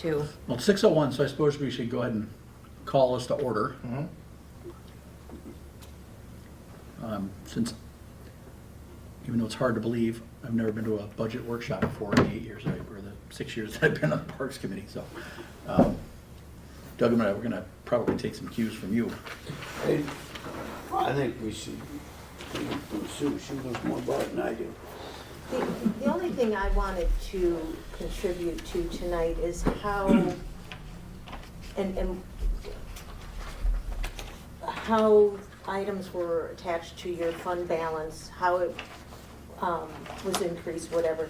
too. Well, 6:01, so I suppose we should go ahead and call us to order. Since, even though it's hard to believe, I've never been to a budget workshop before in the 8 years, or the 6 years that I've been on the Parks Committee, so. Doug and I, we're gonna probably take some cues from you. I think we should, from Sue, she knows more about it than I do. The only thing I wanted to contribute to tonight is how, and how items were attached to your fund balance, how it was increased, whatever.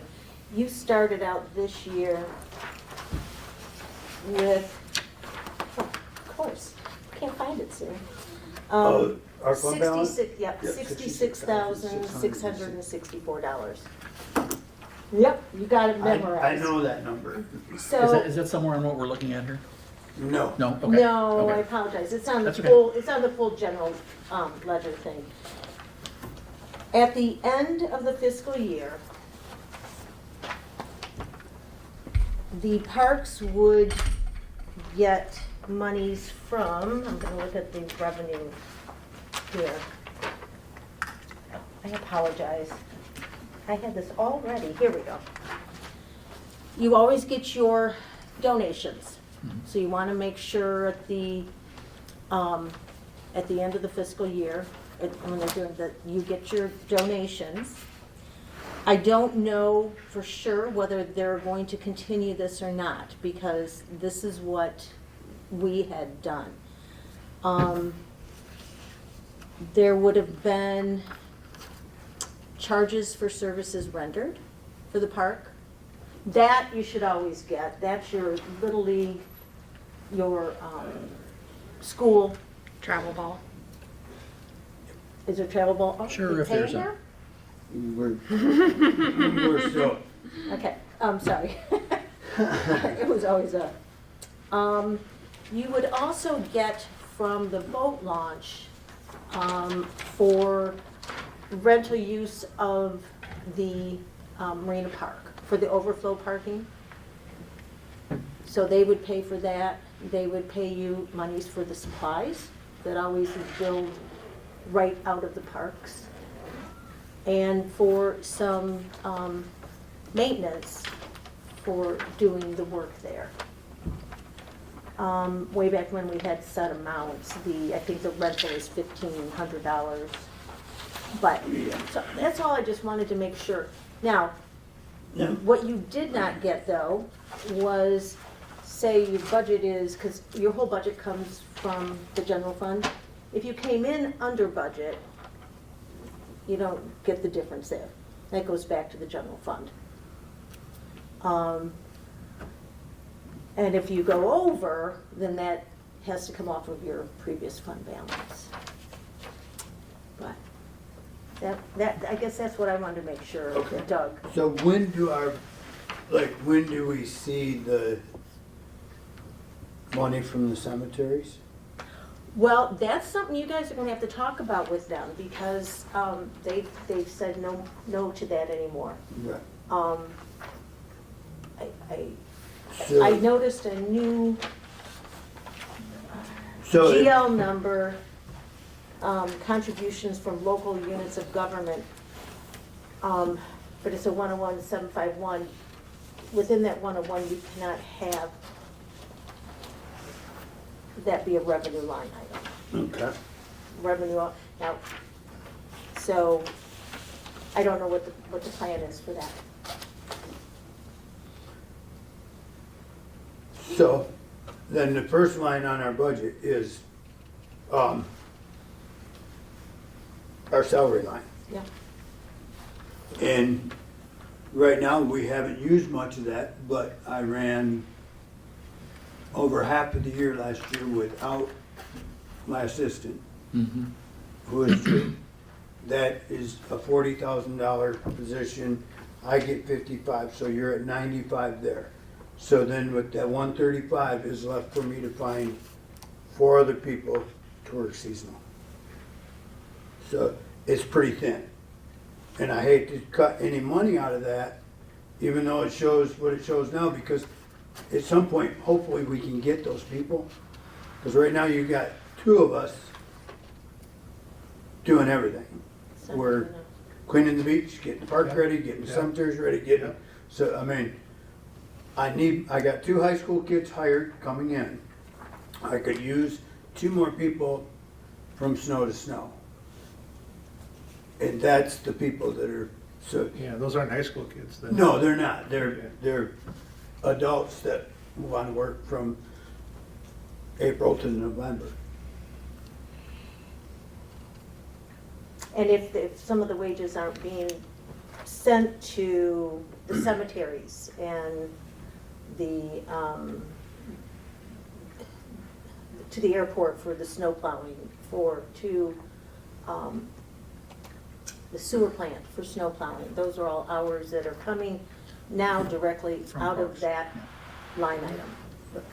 You started out this year with, of course, can't find it soon. Our fund balance? 66, yep, Yep, $66,664. Yep, you got it memorized. I know that number. So, Is that somewhere on what we're looking at here? No. No? Okay. no, I Okay. apologize. It's on the That's okay. full, it's on the full general ledger thing. At the end of the fiscal year, the parks would get monies from, I'm gonna look at the revenue here. I apologize. I had this all ready. Here we go. You always get your donations. So you want to make sure at the end of the fiscal year, when they're doing that, you get your donations. I don't know for sure whether they're going to continue this or not, because this is what we had done. There would have been charges for services rendered for the park. That you should always get. That's your Little League, your school. Travel ball. Is there travel ball? Oh, Sure, you if there's paying a- We're still, her? Okay, sorry. It was always a. You would also get from the boat launch for rental use of the Marina Park, for the overflow parking. So they would pay for that. They would pay you monies for the supplies that always is billed right out of the parks. And for some maintenance for doing the work there. Way back when we had set amounts, I think the rental is $1,500. But, so that's all I just wanted to make sure. Now, yeah, what you did not get though was, say your budget is, because your whole budget comes from the general fund. If you came in under budget, you don't get the difference there. That goes back to the general fund. And if you go over, then that has to come off of your previous fund balance. But I guess that's what I wanted to make sure, Okay. Doug. so when do we see the money from the cemeteries? Well, that's something you guys are gonna have to talk about with them, because they've said no to that anymore. Right. I noticed a new So if- GL number, contributions from local units of government, but it's a 101-751. Within that 101, you cannot have that be a revenue line item. Okay. Revenue, now, so I don't know what the plan is for that. So, then the first line on our budget is, our salary line. Yeah. And right now, we haven't used much of that, but I ran over half of the year last year without my assistant, Mm-hmm. who is, that is a $40,000 position. I get 55, so you're at 95 there. So then with that 135 is left for me to find 4 other people to work seasonal. So it's pretty thin. And I hate to cut any money out of that, even though it shows what it shows now, because at some point, hopefully we can get those people. Because right now you got two of us doing everything. Something, We're you know. cleaning the beach, getting the park Yeah. ready, getting the Yeah. cemeteries ready, getting, Yeah. so, I mean, I got 2 high school kids hired coming in. I could use 2 more people from snow to snow. And that's the people that are, so, Yeah, those aren't high school kids then. no, they're not. Okay. They're adults that want to work from April to November. And if some of the wages aren't being sent to the cemeteries and to the airport for the snow plowing, to the sewer plant for snow plowing, those are all hours that are coming now directly From out of parks, that line item.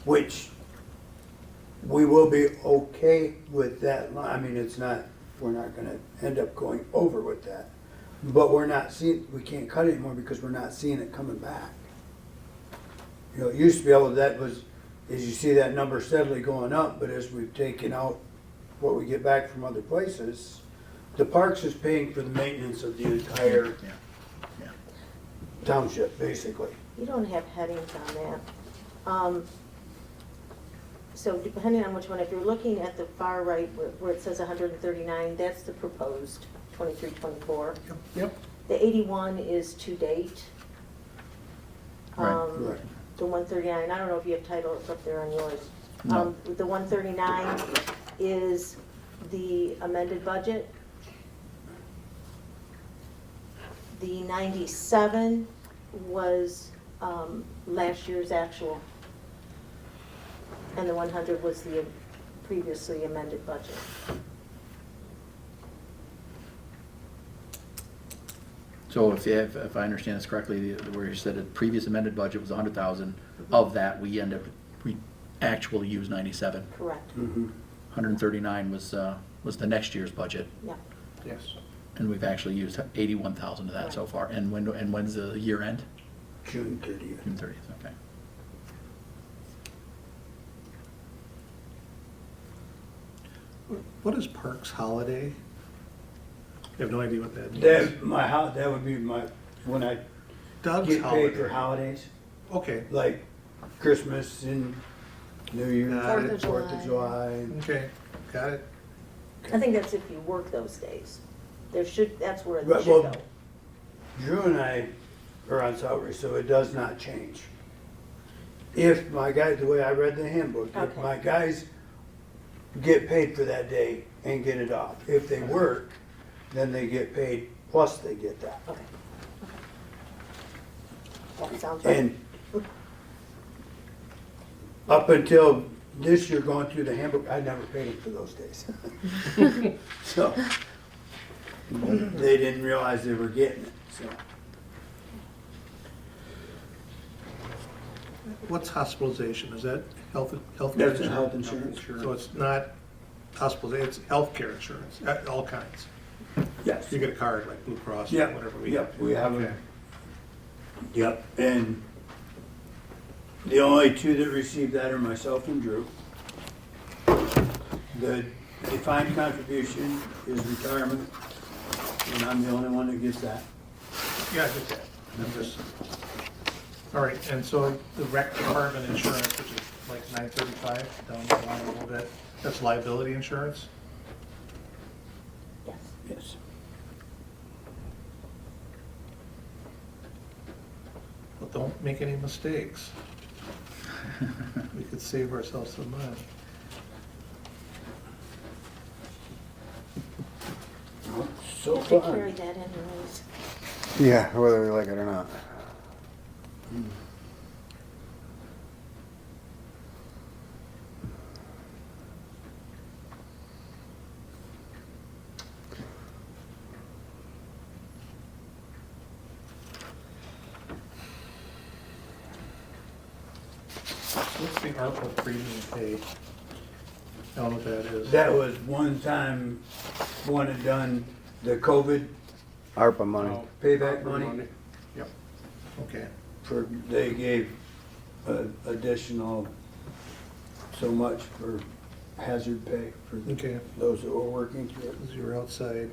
Which we will be okay with that line. I mean, it's not, we're not gonna end up going over with that. But we're not seeing, we can't cut it anymore because we're not seeing it coming back. You know, it used to be able, that was, as you see that number steadily going up, but as we've taken out what we get back from other places, the parks is paying for the maintenance of the entire Yeah, yeah. township, basically. You don't have headings on that. So depending on which one, if you're looking at the far right where it says 139, that's the proposed 23, 24. Yep. The 81 is to date. Right. Right. The 139, I don't know if you have titles up there on yours. No. The 139 is the amended budget. The 97 was last year's actual. And the 100 was the previously amended budget. So if I understand this correctly, where you said the previous amended budget was 100,000, of that, we actually used 97. Correct, Mhm. 139 was the next year's budget, yeah. Yes. and we've actually used 81,000 of that so Right. far. And when's the year end? June 30th. June 30th, okay. What is Parks Holiday? You have no idea what that means? That would be my, when I Doug's get paid for Holiday. holidays, Okay, like Christmas and New Year's, Got it. Fourth of July. okay, got it. I think that's if you work those days. That's where it Right, should well, go. Drew and I are on salary, so it does not change. If my guys, the way I read the handbook, if Okay. my guys get paid for that day and get it off. If they work, then they get paid, plus they get that. Okay. That sounds right. And up until this year, going through the handbook, I never paid them for those days. So, they didn't realize they were getting it, so. What's hospitalization? Is that health That's insurance? health insurance. So it's not hospitalization, it's healthcare insurance, all kinds. Yes. You get a card like Blue Cross or Yep, whatever we yep, have. we have Okay. a, yep, and the only two that received that are myself and Drew. The defined contribution is retirement, and I'm the only one that gets that. Yeah, I get that. I'm just, all right, and so the rec department insurance, which is like 935, down the line a little bit, that's liability insurance? Yes. Yes. Well, don't make any mistakes. We could save ourselves some money. So You have to far. carry that anyways. Yeah, whether we like it or not. What's the ARPA premium pay? I don't know what that is. That was one time, one had done the COVID ARPA money. payback money. Yep. Okay, they gave additional so much for hazard pay for Okay, those that were working through it. because you were outside.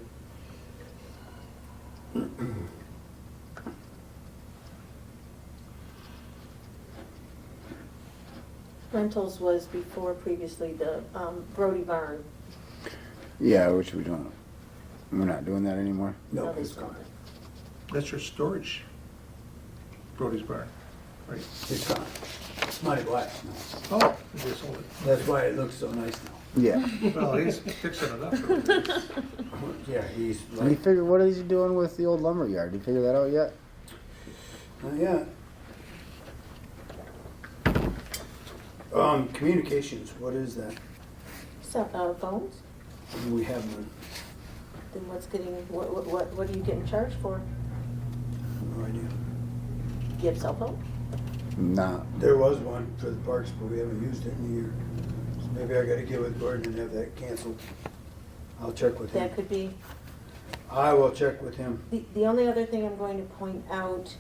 Rentals was before previously the Brody Barn. Yeah, which we don't, we're not doing that anymore. No, They it's sold gone. it. That's your storage, Brody's Barn, right? It's gone. It's Monty Black's now. Oh, they sold it. That's why it looks so nice now. Yeah. Well, he's fixing it up. for the- Yeah, he's And you like, figure, what is he doing with the old lumber yard? You figure that out yet? not yet. Communications, what is that? So, phones, We have none. then what are you getting charged for? No idea. Do you have a cell phone? Nah. There was one for the parks, but we haven't used it in a year. So maybe I gotta get with Gordon and have that canceled. I'll check with him. That could be. I will check with him. The only other thing I'm going to point out,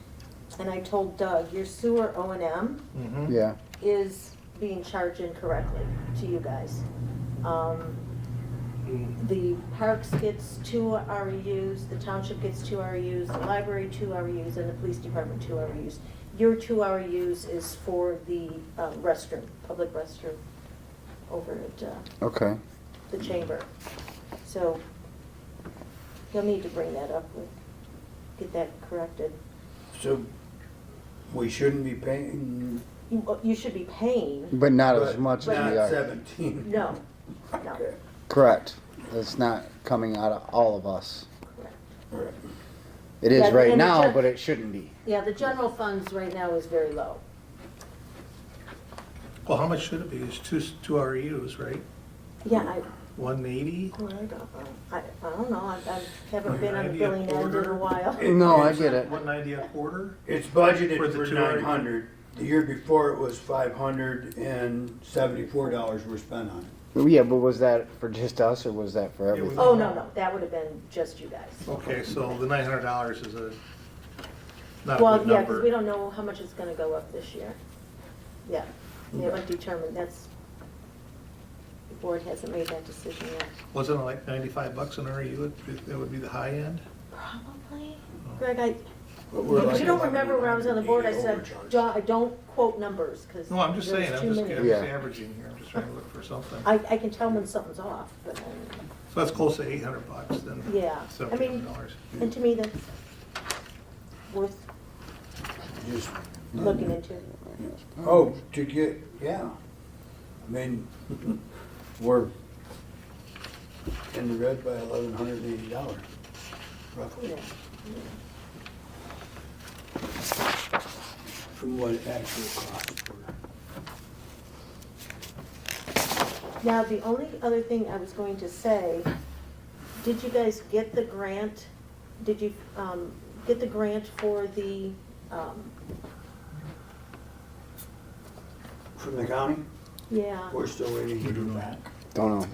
and I told Doug, your sewer O&M Mhm. Yeah. is being charged incorrectly to you guys. The parks gets 2 REUs, the township gets 2 REUs, the library 2 REUs, and the police department 2 REUs. Your 2 REUs is for the restroom, public restroom over at Okay. the chamber. So you'll need to bring that up, get that corrected. So we shouldn't be paying. You should be paying, But not as but much as we Not are. 17. no, no. Okay. Correct. It's not coming out of all of us. All right. It is Yeah, right and the now, gen- but it shouldn't be. Yeah, the general funds right now is very low. Well, how much should it be? It's two REUs, right? Yeah, I 180? I don't know, I haven't been on the 190 a billing end in a quarter? while. No, I get it. 190 a quarter? It's budgeted For the for two 900. The year before it was $574 were spent on it. Yeah, but was that for just us or was that for everything? Oh, no, that would have been just you guys. Okay, so the $900 is not a Well, good yeah, because we number. don't know how much it's gonna go up this year. Yeah, we haven't determined, the board hasn't made that decision yet. Wasn't it like 95 bucks an REU? That would be the high end? Probably. Oh. Greg, But we're if like you don't remember when I was on the board, I said, overcharged. don't quote numbers, because No, I'm just saying, I'm just Yeah. averaging here. I'm just trying to look for something. I can tell when something's off, but, So that's close to 800 bucks then. yeah. I mean, $700. and to me, that's worth Just looking into. Oh, to get, yeah. I mean, we're in the red by $1,180, roughly, Yeah. from what it actually costs. Now, the only other thing I was going to say, did you guys get the grant? Did you get the grant for the, From the county, yeah, we're still waiting to hear back. Don't know.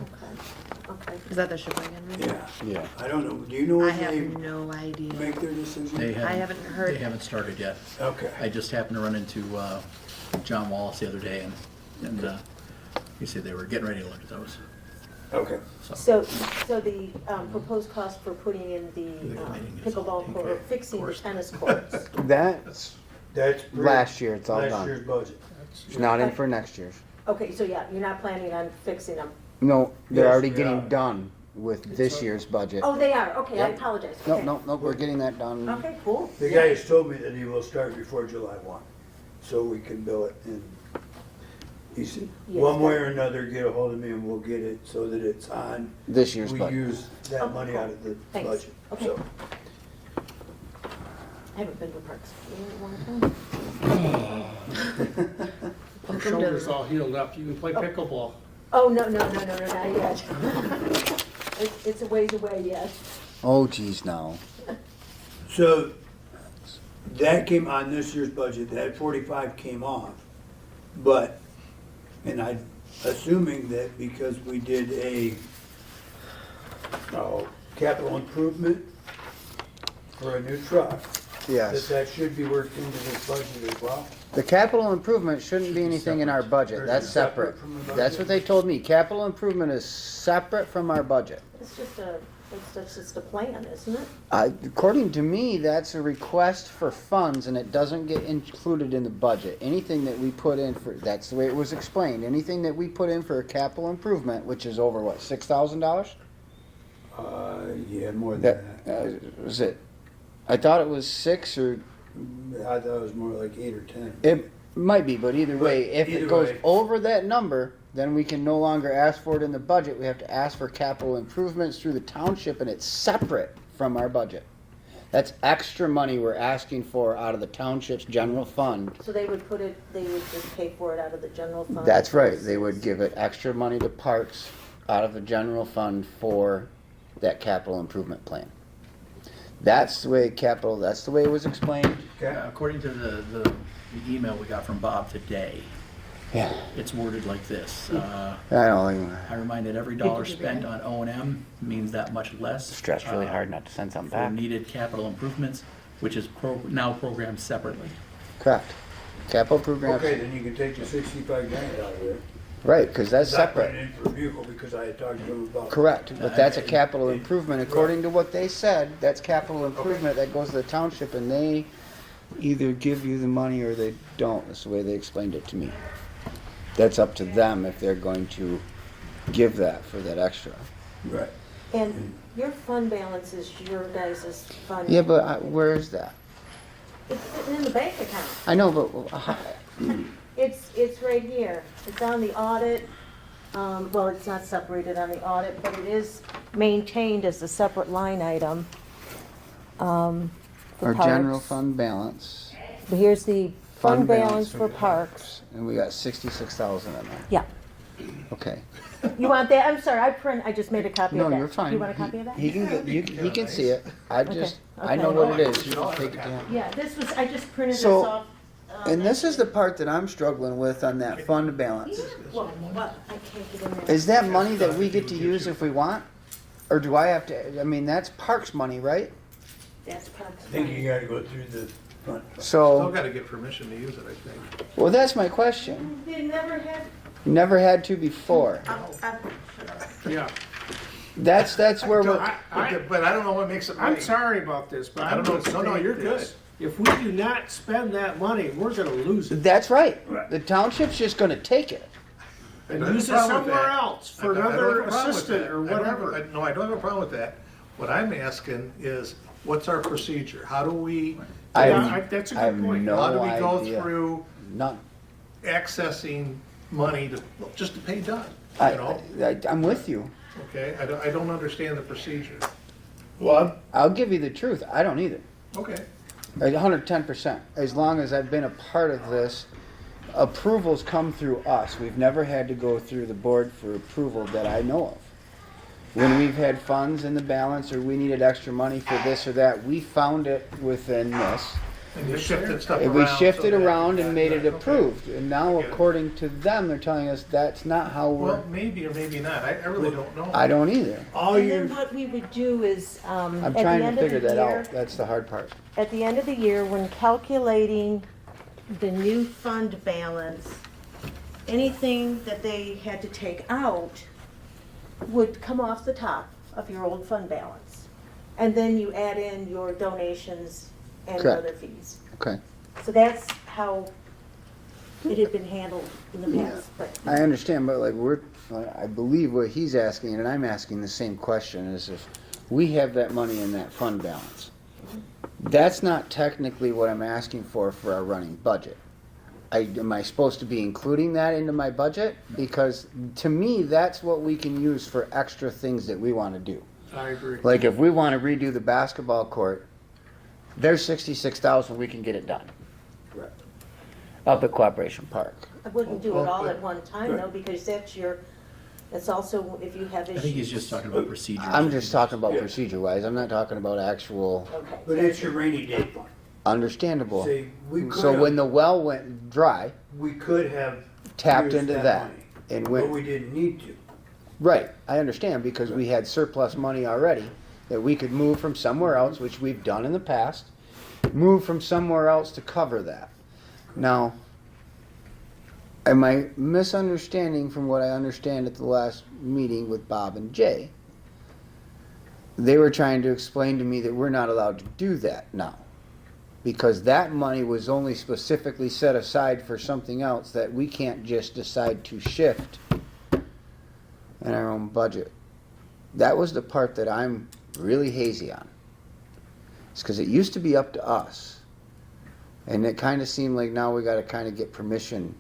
okay. Is that the Sheboygan one? Yeah, Yeah. I don't know, do you know I when have they no idea. make their decision? They haven't heard- They haven't started yet. Okay. I just happened to run into John Wallace the other day, and he said they were getting ready to look at those. Okay. So the proposed cost for putting in the pickleball court, or fixing the Course. tennis courts, That's That's last year, it's all last done. year's budget. It's not in for next year's. okay, so yeah, you're not planning on fixing them? No, they're Yes, already we getting are. done with this year's budget. Oh, they are, okay, I Yep. apologize. No, Okay. no, no, we're getting that done. Okay, cool. The guy has told me that he will start before July 1, so we can bill it in. He said, Yes, one way that- or another, get a hold of me and we'll get it so that it's on. This year's We budget. use Oh, that money cool. out of the Thanks. budget, Okay. so. I haven't been to parks in a long time. Your shoulder's all healed up, you can play pickleball. Oh, no, not yet. It's a ways away yet. Oh, geez, now. So that came on this year's budget, that 45 came off. But, and I, assuming that because we did a capital improvement for a new truck, Yes. that should be worked into this budget as well? The capital improvement shouldn't be anything in our budget, Or is that's it separate. separate from the budget? That's what they told me, capital improvement is separate from our budget. It's just a plan, isn't it? According to me, that's a request for funds and it doesn't get included in the budget. Anything that we put in for, that's the way it was explained, anything that we put in for a capital improvement, which is over what, $6,000? Yeah, more than That, that. was it, I thought it was 6 or, I thought it was more like 8 or 10. it might be, but either way, if Either it goes way. over that number, then we can no longer ask for it in the budget. We have to ask for capital improvements through the township and it's separate from our budget. That's extra money we're asking for out of the township's general fund. So they would just pay for it out of the general fund? That's right, they would give it extra money to parks out of the general fund for that capital improvement plan. That's the way it was explained. Okay. According to the email we got from Bob today, Yeah, it's worded like this. I don't think, I remind that every dollar spent on O&M means that much less. stressed really uh, hard not to send something For back. needed capital improvements, which is now programmed separately. Correct. Capital program, Okay, then you can take the 65 grand out of there. right, because that's Not put it separate. in for a vehicle because I had talked to them about. Correct, but that's a capital improvement, according to what they said, that's capital improvement that goes to the township and they either give you the money or they don't, that's the way they explained it to me. That's up to them if they're going to give that for that extra. Right. And your fund balance is your guys' fund? Yeah, but where is that? It's sitting in the bank account. I know, but It's right here. It's on the audit. Well, it's not separated on the audit, but it is maintained as a separate line item. For our general parks. fund balance, But here's the fund balance for parks. and we got 66,000 in there. Yeah. Okay. You want that? I'm sorry, I just made a copy of No, that. you're fine. You want a copy of that? He can get, he can see it. I just, I know okay. what it is. You can take it to him. Yeah, I just printed this So, off. And this is the part that I'm struggling with on that fund balance. Well, what? I can't get in there. Is that money that we get to use if we want? Or do I have to, I mean, that's parks money, right? That's parks. I think you gotta go through the front. Still So, gotta get permission to use it, I think. well, that's my question. They never had. Never had to before. Yeah. That's where we're, But I don't know what makes it I'm right. sorry about this, but I I'm don't gonna know. No, state you're this. If we do not spend that money, we're gonna lose it. that's right. The township's just gonna take it. And I don't use it have a problem with somewhere that. else for I don't have another a problem with assistant that. or I don't have- whatever. No, I don't have a problem with that. What I'm asking is, what's our procedure? How do we, That's a I have good point. no how do we go idea. through None. accessing money to, just to pay Doug? You know, I'm with you. okay? I don't understand the procedure. Well, I'll give you the truth. I don't either. Okay. 110%. As long as I've been a part of this, approvals come through us. We've never had to go through the board for approval that I know of. When we've had funds in the balance or we needed extra money for this or that, we found it within this. And you shifted stuff And around. we shifted so that- around and made it Okay. approved. And now, I get it. according to them, they're telling us that's not how we're. Well, maybe or maybe not. I really don't know. I don't either. all And your, then what we would do is, I'm at the trying to end of figure the that year, out. That's the hard part. at the end of the year, when calculating the new fund balance, anything that they had to take out would come off the top of your old fund balance. And then you add in your donations and Correct. other fees. Okay. So that's how it had been handled in the past, but I understand, but like I believe what he's asking, and I'm asking the same question, is if we have that money in that fund balance. That's not technically what I'm asking for our running budget. Am I supposed to be including that into my budget? Because to me, that's what we can use for extra things that we want to do. I agree. Like if we want to redo the basketball court, there's 66,000, we can get it done. Correct. Up at Cooperation Park. I wouldn't do it all Well, at one time though, because that's also if you have I issues. think he's just talking about procedures. I'm just talking about Yeah. procedure-wise. I'm not talking about actual, Okay. but it's your rainy day fund. understandable. See, we So could when have, the well went dry, we could have tapped used into that money, and but went, we didn't need to. right, I understand, because we had surplus money already that we could move from somewhere else, which we've done in the past, move from somewhere else to cover that. Now, am I misunderstanding from what I understand at the last meeting with Bob and Jay? They were trying to explain to me that we're not allowed to do that now. Because that money was only specifically set aside for something else that we can't just decide to shift in our own budget. That was the part that I'm really hazy on. It's because it used to be up to us. And it kind of seemed like now we got to kind of get permission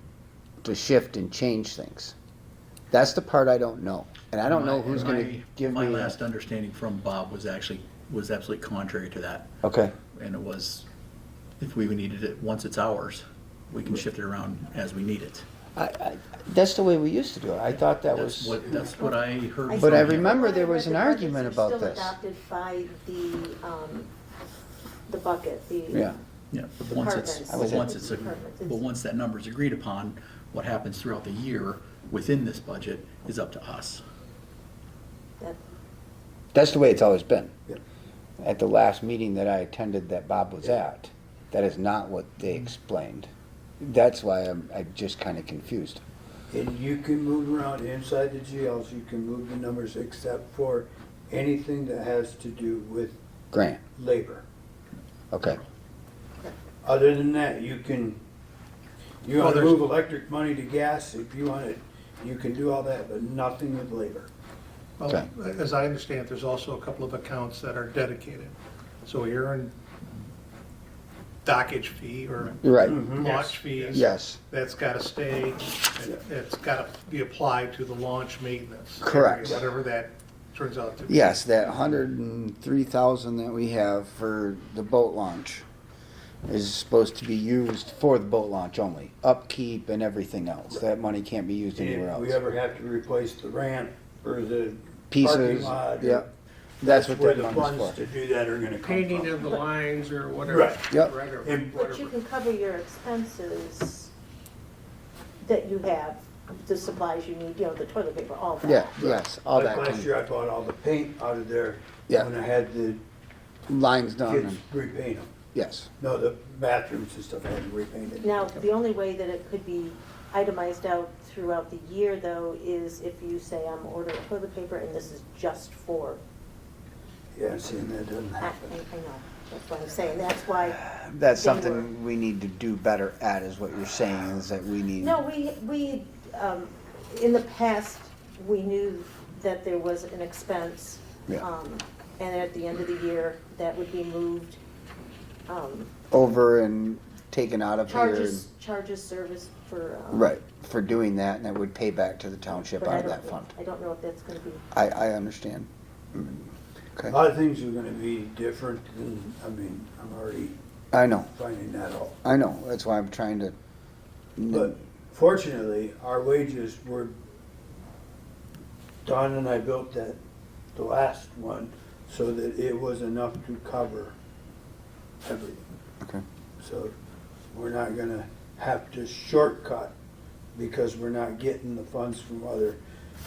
to shift and change things. That's the part I don't know. And I don't know who's going to give me... My last understanding from Bob was absolutely contrary to that. Okay. And it was, if we needed it, once it's ours, we can shift it around as we need it. That's the way we used to do it. I thought that was... That's what I heard. But I from him. remember there was an The budgets argument are about still this. adopted by the bucket, the. Yeah. Yeah, but once Departments. but once that number's agreed upon, what happens throughout the year within this budget is up to us. That- That's the way it's always been. Yeah. At the last meeting that I attended that Bob was at, that is not what they explained. That's why I'm just kind of confused. And you can move around inside the jails, you can move the numbers except for anything that has to do with Grant, labor. okay. Other than that, you want to there's- move electric money to gas, if you want it, you can do all that, but nothing with labor. Well, Okay. as I understand, there's also a couple of accounts that are dedicated. So you're in dockage fee or Right, launch fees. yes, That's gotta stay, it's gotta be applied to the launch maintenance. Correct. Whatever that turns out to be. yes, that 103,000 that we have for the boat launch is supposed to be used for the boat launch only. Upkeep and everything else. That money can't be used anywhere If we else. ever have to replace the ramp or the parking Pieces, lot. yeah. That's what where that the money's funds for. to do that are gonna come Painting from. of the lines or whatever. Right. Yep. Right, or And- But whatever. you can cover your expenses that you have, the supplies you need, the toilet paper, all that. Yeah, yes, all Like that last can, year, I bought all the paint out of there. Yeah. When I had the lines done, kids and, repaint them. yes. No, the bathrooms and stuff I had to repaint it. Now, the only way that it could be itemized out throughout the year, though, is if you say, I'm ordering toilet paper and this is just for, Yeah, seeing that doesn't I happen. know, that's what I'm saying, that's why. That's they were- something we need to do better at, is what you're saying, is that we need. No, we, in the past, we knew that there was an expense. Yeah. And at the end of the year, that would be moved. Over and taken out of here. Charges service for. Right, for doing that, and that would pay back to the township but out I of don't- that fund. I don't know if that's gonna be. I understand. A Okay, lot of things are gonna be different than, I'm already I know, finding that out. I know, that's why I'm trying to. But fortunately, our wages were, Don and I built the last one, so that it was enough to cover everything. Okay, So we're not gonna have to shortcut because we're not getting the funds from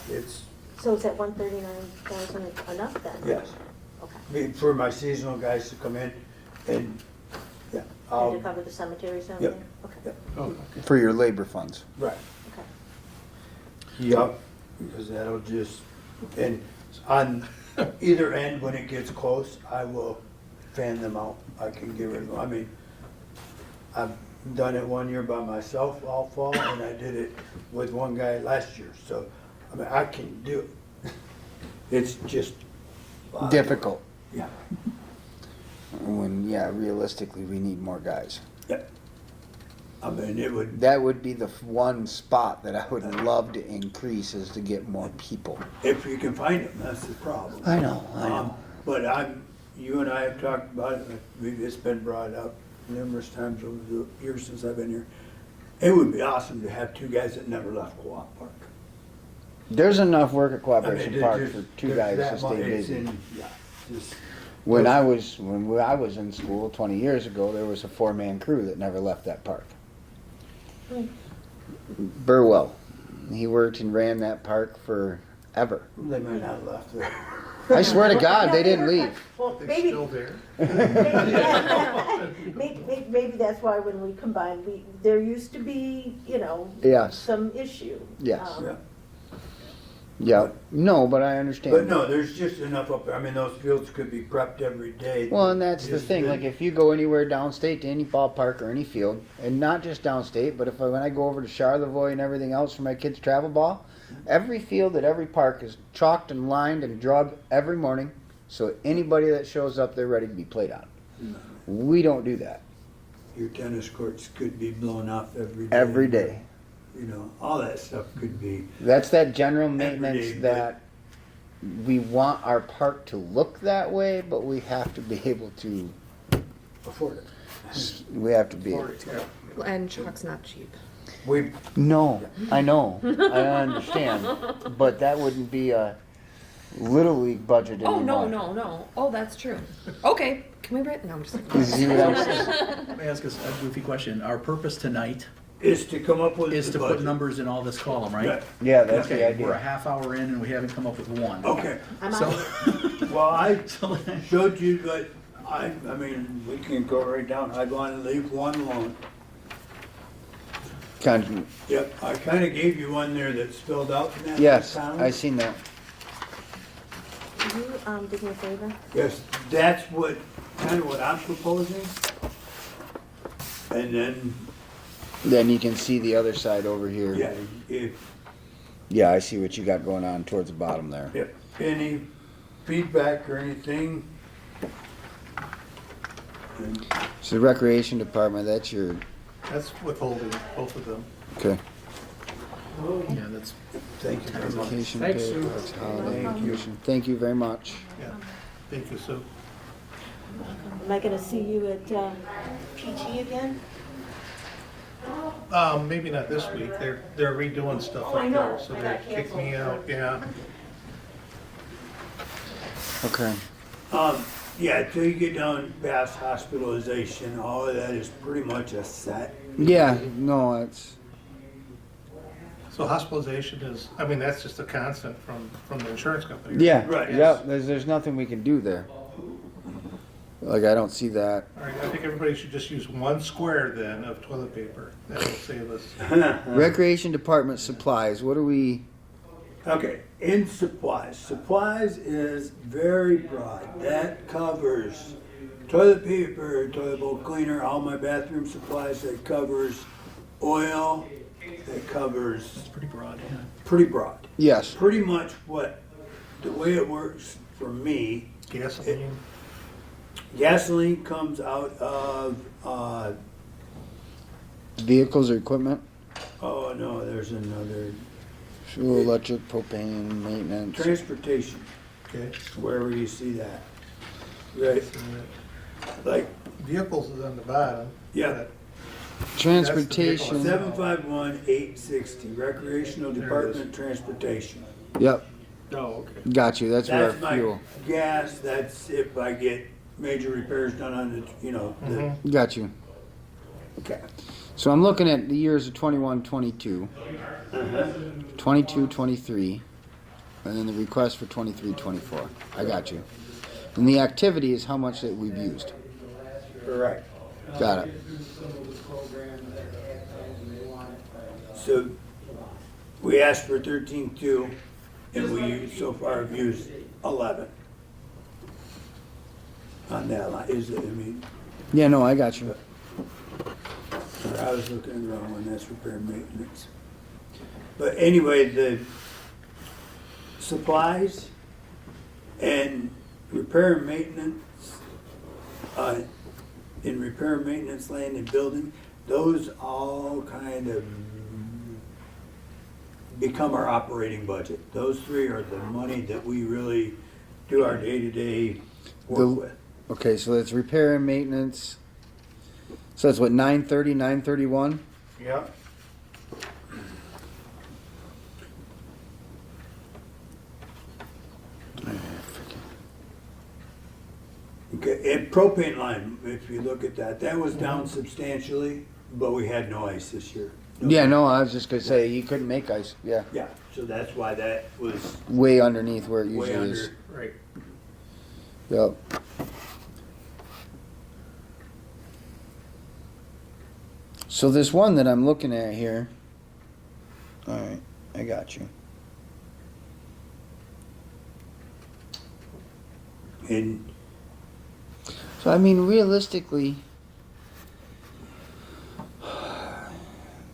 it's, So is that 139,000 enough then? yes. Okay. For my seasonal guys to come in and, yeah. And I'll- to cover the cemeteries and Yep. everything? Okay, Yep. Oh, okay. for your labor funds. Right. okay. Yep, because that'll just, and on either end, when it gets close, I will fan them out. I can get rid of them. I've done it one year by myself all fall, and I did it with one guy last year, so, I can do it. It's just. Difficult, Yeah, when, yeah, realistically, we need more guys. yeah. It would, That would be the one spot that I would love to increase, is to get more people. if you can find them, that's the problem. I know. But you and I have talked about it, it's been brought up numerous times over the years since I've been here. It would be awesome to have two guys that never left Co-op Park. There's enough work at I mean, Cooperation Park there's- for two there's guys that to stay much- it's busy. yeah, just, When I was in school 20 years ago, there was a 4-man crew that never left that park. Hmm. Burwell, he worked and ran that park forever. they might not have left there. I swear to God, they didn't leave. Well, They're maybe, still there. maybe that's why when we combined, there used to be, Yes. some issue. Yes. Yeah. Yeah, no, but I understand. But no, there's just enough up there. I mean, those fields could be prepped every day. Well, and that's the It's thing, been- like if you go anywhere downstate to any ballpark or any field, and not just downstate, but when I go over to Charlevoix and everything else for my kids' travel ball, every field at every park is chalked and lined and drugged every morning, so anybody that shows up, they're ready to be played on. We don't do that. Your tennis courts could be blown off every day. Every day. You know, all that stuff could be. That's that general Every maintenance day, that we want our park to look that way, but we have to be able to, Afford it. we have to be able Or, to. yeah. And chalk's not cheap. We, No, I know, I understand, but that wouldn't be a Little League budget Oh, anymore. no. Oh, that's true. Okay, can we write? No, I'm just kidding. You see what I'm saying? Let me ask us a goofy question. Our purpose tonight is to come up with is the to put budget. numbers in all this column, right? Yeah. Yeah, that's the Okay, we're a idea. half hour in and we haven't come up with one. Okay, I'm So, out. well, I so showed you, but I mean, we can go right down. I want to leave one alone. Yep, I kind of gave you one there that's filled out in that. Yes, town. I seen that. Will you, do me a favor? Yes, that's what, kind of what I'm proposing. And then, Then you can see the other side over here. yeah, if, Yeah, I see what you got going on towards the bottom there. if any feedback or anything. And So the recreation department, that's your, That's withholding, both of them. okay. yeah, that's, thank you very much. Vacation Thanks, pay, Sue. parks, holiday, Thank you. vacation. Thank you very much. Yeah. Thank you, Sue. Am I gonna see you at, PT again? Maybe not this week. They're redoing stuff Oh, I up know. there, so I they got kicked me canceled. out, yeah. Okay. Yeah, until you get down past hospitalization, all of that is pretty much a set. Yeah, no, it's, So hospitalization is, I mean, that's just a constant from the insurance company. yeah, Right. yeah, there's nothing we can do there. Like, I don't see that. All right, I think everybody should just use one square then of toilet paper. That will save us. Recreation department supplies, what do we, Okay, in supplies. Supplies is very broad. That covers toilet paper, toilet bowl cleaner, all my bathroom supplies. That covers oil. That covers it's pretty broad, yeah. pretty broad. yes, Pretty much what, the way it works for me, Gasoline, gasoline comes out of, vehicles or equipment, oh no, there's another, fuel, electric, propane, maintenance. transportation, okay. wherever you see that. Right, like, Vehicles is on the bottom. Yeah. but Transportation, 751-860, recreational There it department transportation. yep, Oh, okay. got you, that's where our That's my fuel, gas, that's if I get major repairs done on the, Mhm. got you. okay. So I'm looking at the years of 21, 22, 22, 23, and then the request for 23, 24. I got you. And the activity is how much that we've used. Correct. Got it. So we asked for 13.2 and we so far have used 11 on that line. Is it, I mean, Yeah, no, I got you. I was looking at the wrong one, that's repair and maintenance. But anyway, the supplies and repair and maintenance, in repair and maintenance, land and building, those all kind of become our operating budget. Those three are the money that we really do our day-to-day The- work with. Okay, so that's repair and maintenance. So that's what, 930, 931? Yeah. Okay, and propane line, if you look at that, that was down substantially, but we had no ice this year. Yeah, no, I was just gonna say, he couldn't make ice, yeah, Yeah, so that's why that was way underneath where it way usually is. under. Right. Yep. So this one that I'm looking at here, alright, I got you. And So I mean, realistically,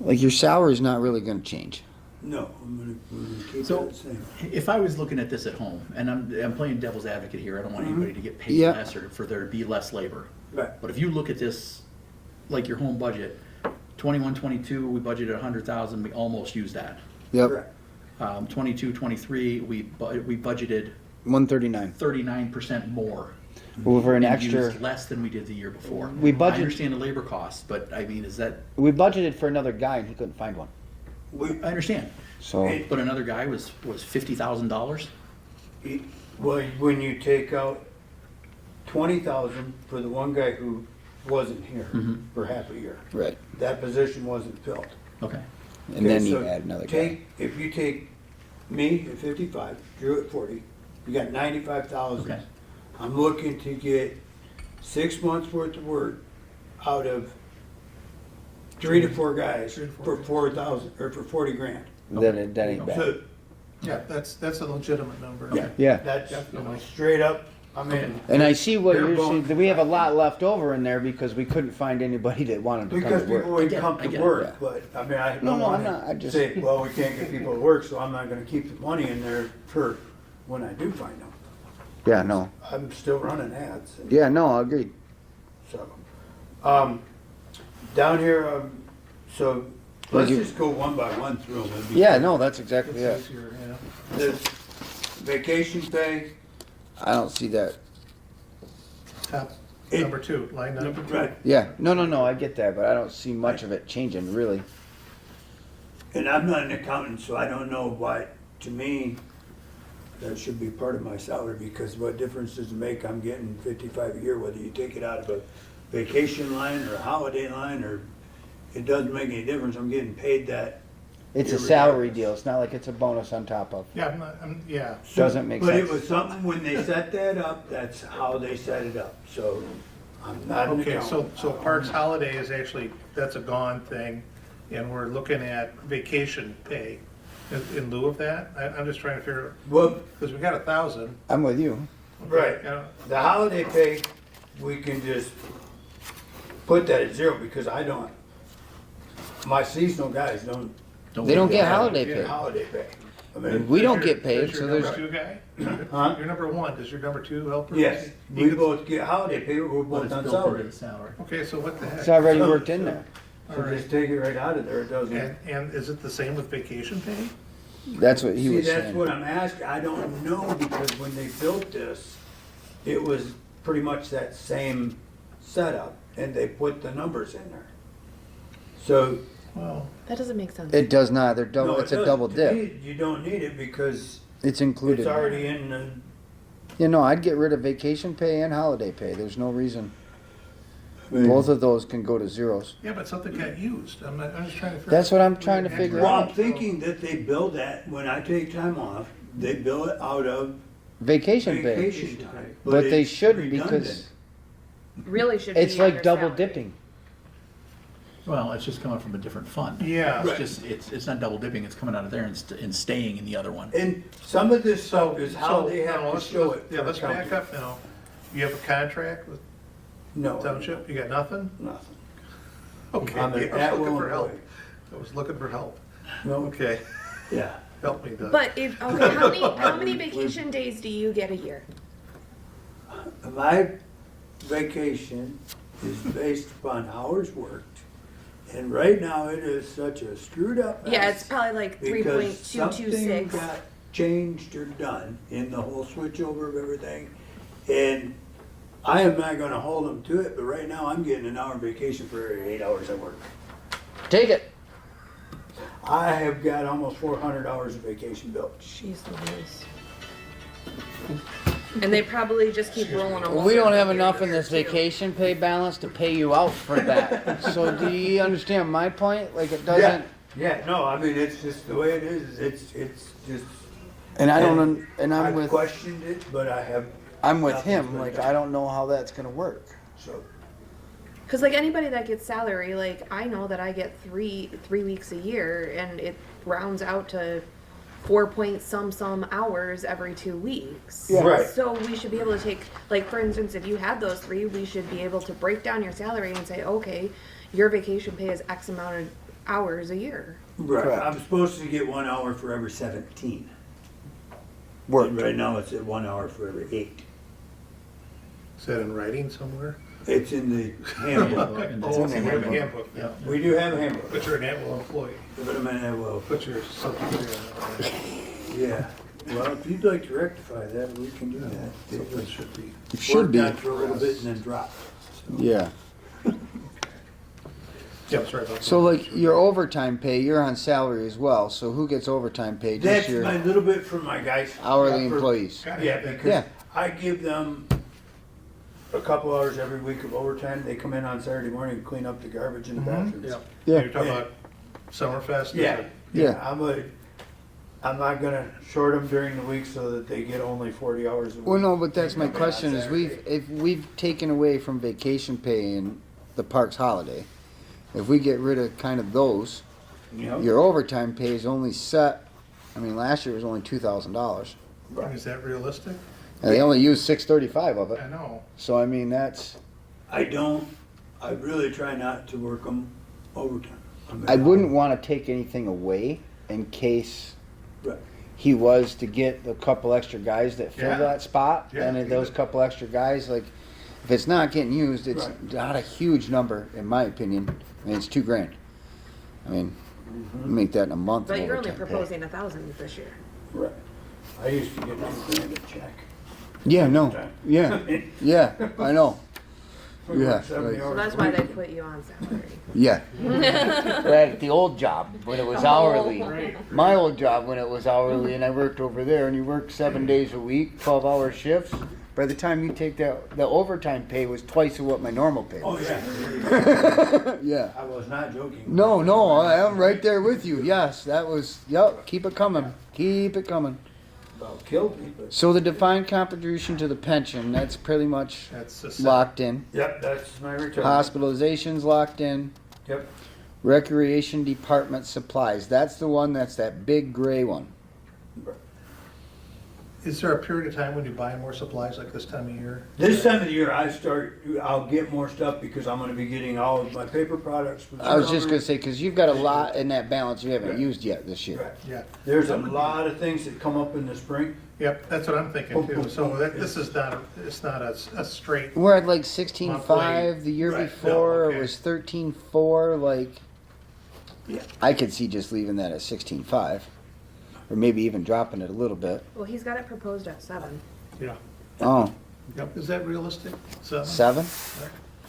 like your salary's not really gonna change. no, we're gonna keep So- it the same. If I was looking at this at home, and I'm playing devil's advocate here, I don't want anybody to get paid Yeah. less or for there to be less labor. Right. But if you look at this, like your home budget, 21, 22, we budgeted 100,000, we almost used that. Yep, Correct. 22, 23, we budgeted 139. 39% more. Over an and extra, used less than we did the year before. We budget- I understand the labor costs, but I mean, is that, we budgeted for another guy and he couldn't find one, We, I understand, so. It- but another guy was $50,000? well, when you take out 20,000 for the one guy who wasn't here for half a year, Right, that position wasn't filled. Okay. and then Okay, you so add another guy. If you take me at 55, Drew at 40, you got 95,000. Okay. I'm looking to get 6 months worth of work out of 3 to 4 guys 3 to 4 for guys. 4,000, or for 40 grand. That ain't bad. So Yeah, that's a legitimate number. Yeah. Yeah, that's Definitely. straight up, I mean, and I see what Bare you're bones. saying, we have a lot left over in there because we couldn't find anybody that wanted to come because to people work. would I come get to it, work, yeah. but I mean, I No, don't no, I'm wanna not, I just- say, well, we can't get people to work, so I'm not gonna keep the money in there for when I do find them. Yeah, no, I'm still running ads. yeah, no, I agree. So, down here, so let's just go one by one through them. It'd be- Yeah, no, that's exactly it. It's easier, yeah. There's vacation pay, I don't see that. Top, It- number 2, line number 2. right, Yeah, no, I get that, but I don't see much of it changing, really. and I'm not an accountant, so I don't know why, to me, that should be part of my salary, because what difference does it make? I'm getting 55 a year, whether you take it out of a vacation line or a holiday line, or, it doesn't make any difference, I'm getting paid that. It's a Irregardless. salary deal, it's not like it's a bonus on top of. Yeah, yeah. So- Doesn't make But it sense. was something, when they set that up, that's how they set it up, so I'm not an Okay, accountant. so Parks Holiday is actually, that's a gone thing, and we're looking at vacation pay in lieu of that? I'm just trying to figure, Well, because we got 1,000. I'm with you. right, you know, the holiday pay, we can just put that at 0, because I don't, my seasonal guys don't. They don't get Yeah, holiday yeah. pay. Holiday pay. I mean, We don't Does get paid, does so your there's, number 2 guy? Huh? You're number 1, does your number 2 help? yes, He we gets- both get holiday pay, we're But both it's on built into salary. the salary. Okay, so what the heck? it's already worked in there. So just take it right out of there, it doesn't. And is it the same with vacation pay? That's what he See, was that's saying. what I'm asking, I don't know, because when they built this, it was pretty much that same setup, and they put the numbers in there. So, Well, That doesn't make sense. It does not, they're no, double, it it's a doesn't. double To dip. me, you don't need it, because It's included. it's already in the, You know, I'd get rid of vacation pay and holiday pay, there's no reason. Both of those can go to zeros. yeah, but something got used. I'm just trying to figure. That's what I'm out- trying to figure well, out. I'm thinking that they bill that, when I take time off, they bill it out of Vacation pay. vacation time. But they it's shouldn't redundant. because Really should be it's like under double salary. dipping. Well, it's just coming from a different fund. Yeah. It's just, it's not double dipping, it's coming out of there and staying in the other one. And some of this stuff is how So, they no, have to let's- show it. Yeah, for let's back accounting. up now. You have a contract with No. Township? You got nothing? Nothing. Okay, I'm I an was at-will looking for help. employee. I was looking for help. No, Okay, yeah. help me, Doug. But if okay, how many vacation days do you get a year? My vacation is based upon hours worked, and right now it is such a screwed up mess. Yeah, it's probably like Because something 3.226. got changed or done in the whole switchover of everything, and I am not gonna hold them to it, but right now I'm getting an hour vacation for every 8 hours I work. Take it. I have got almost 400 hours of vacation built. Jeez Louise. And they probably just keep rolling them. Well, we don't have enough in this vacation pay balance to pay you out for that. So do you understand my point? Like it doesn't, Yeah, no, I mean, it's just the way it is, it's just. and I don't, and I'm I've with, questioned it, but I have, I'm with nothing's him, been like done. I don't know how that's gonna work. so. Because like anybody that gets salary, like I know that I get three weeks a year, and it rounds out to 4 point some hours every 2 weeks. Yeah. Right. So we should be able to take, like for instance, if you had those 3, we should be able to break down your salary and say, okay, your vacation pay is X amount of hours a year. Right, Correct. I'm supposed to get 1 hour for every 17. Work. And right now it's at 1 hour for every 8. Is that in writing somewhere? It's in the handbook. Oh, okay, we have a handbook now. We do have a handbook, But you're an at-will employee. but I mean, well, Put your substitute on that. yeah. Well, if you'd like to rectify that, we can do that. Something should be. It should be, Worked on for a little bit and then dropped. yeah. Yeah, sorry about that. So like your overtime pay, you're on salary as well, so who gets overtime pay? Just That's your my little bit for my guys. hourly For- employees? Kinda Yeah, had that. because Yeah. I give them a couple hours every week of overtime. They come in on Saturday morning and clean up the garbage in the bathrooms. Yeah. Yeah. You're talking about Summerfest? Yeah, Yeah. I'm not gonna short them during the week so that they get only 40 hours a week. Well, no, but that's my question is if we've taken away from vacation pay and the park's holiday, if we get rid of kind of those, You know? your overtime pay is only set, I mean, last year was only $2,000. Is that realistic? And they only used 635 of it. I know. So I mean, that's, I really try not to work them overtime. mean, I wouldn't want to take anything away in case Right. he was to get a couple extra guys that fill Yeah. that spot. Yeah, And if he those would. couple extra guys, like, if it's not getting used, it's Right. not a huge number, in my opinion. I mean, it's $2,000. I mean, Mm-hmm. make that in a month. But of you're only overtime pay. proposing 1,000 this year. Right. I used to get $2,000 a check. Yeah, no, yeah, yeah, I know. We Yeah, worked 70 right. So hours that's a why week. they put you on salary. Yeah. Right, the old job, when it was hourly. Right. My old job when it was hourly, and I worked over there, and you worked 7 days a week, 12-hour shifts. By the time you take that, the overtime pay was twice of what my normal pay Oh, was. yeah. Yeah. I was not joking. No, no, I'm right there with you. Yes, that was, yep, keep it coming. Keep it coming. About killed me, but. So the defined contribution to the pension, that's pretty much That's a locked in. Yep, that's my return. Hospitalization's locked in. Yep. Recreation Department supplies, that's the one, that's that big gray one. Is there a period of time when you buy more supplies like this time of year? This time of the year, I'll get more stuff because I'm gonna be getting all of my paper products. for the I was just summer. gonna say, cause you've got a lot in that balance you haven't used yet this year. Right. Yeah. There's a lot of things that come up in the spring. Yep, that's what I'm thinking too. So this is not, it's not a straight, We're at like 16.5, the year Right, before no, okay. it was 13.4, like. Yeah. I could see just leaving that at 16.5, or maybe even dropping it a little bit. Well, he's got it proposed at 7. yeah. Oh, Yep, is that realistic? 7? 7?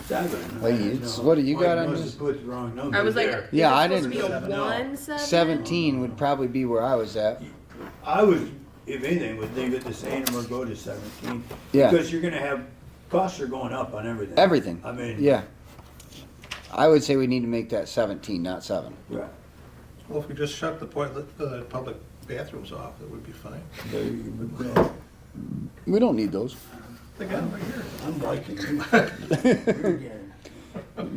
7. Wait, it's- what do you got on Must this? have put the wrong number I was like, there. is Yeah, it I supposed didn't- to be a No. 1-7? 17 would probably be where I was at. I would, if anything, would leave it the same or go to 17. Yeah. Because you're gonna have, costs are going up on everything. Everything. I mean. Yeah. I would say we need to make that 17, not 7. Right. Well, if we just shut the public bathrooms off, it would be fine. There you go. We don't need those. They got them right here. I'm liking it.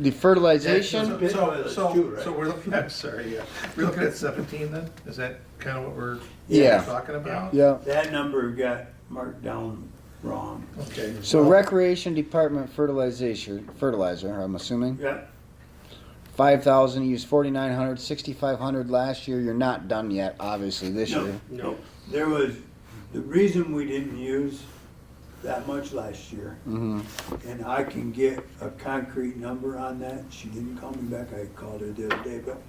The fertilization, So we're looking at, sorry, yeah, we're looking at 17 then? Is that kind of what we're Yeah. talking about? yeah. That number got marked down wrong. Okay. So recreation department fertilizer, I'm assuming. Yeah. 5,000, you used 4,900, 6,500 last year. You're not done yet, obviously, this No, year. no. There was, the reason we didn't use that much last year, Mm-hmm. and I can get a concrete number on that. She didn't call me back. I called her the other day, but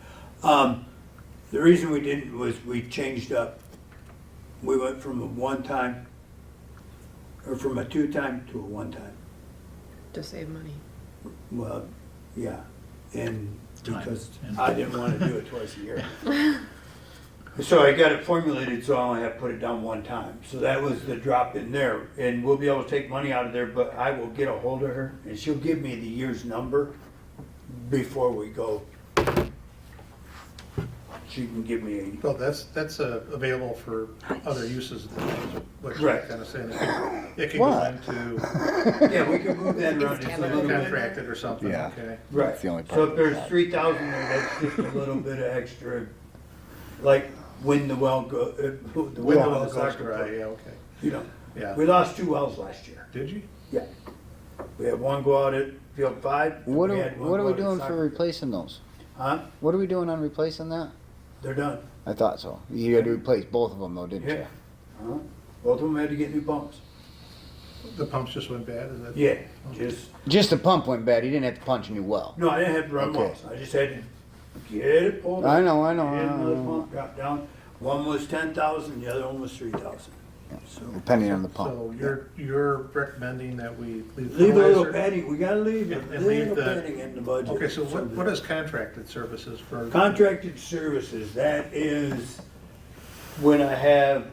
the reason we didn't was we changed up. We went from a one-time, or from a two-time to a one-time. To save money. Well, yeah, and Time, because yeah. I didn't want to do it twice a year. So I got it formulated, so I only have to put it down one time. So that was the drop in there. And we'll be able to take money out of there, but I will get a hold of her and she'll give me the year's number before we go. She can give me Well, that's available for other uses, what you're Right. kind of saying. It can go What? a, yeah, we can move that around just a little bit. contracted or something, Yeah. okay? Right. That's the only part So if of there's that. 3,000 there, that's just a little bit of extra, like when the well go, the When the well well goes goes dry, yeah, okay. You know, Yeah. we lost 2 wells last year. Did you? Yeah. We had one go out at field 5. and What we are, had one what are go we out at doing soccer for field. replacing those? Huh? What are we doing on replacing that? They're done. I thought so. You had to replace both of them though, didn't Yeah. you? Uh-huh. Both of them had to get new pumps. The pumps just went bad, is that? Yeah, just, Just the pump went bad. You didn't have to punch a new well. no, I didn't have to run Okay. wells. I just had to get it pulled up. I know. Get another pump, drop down. One was 10,000, the other one was 3,000. So Depending on the pump. So you're recommending that we leave the leave a little fertilizer? padding, we gotta leave a And leave little the- padding in the budget. Okay, so what is contracted services for? Contracted services, that is when I have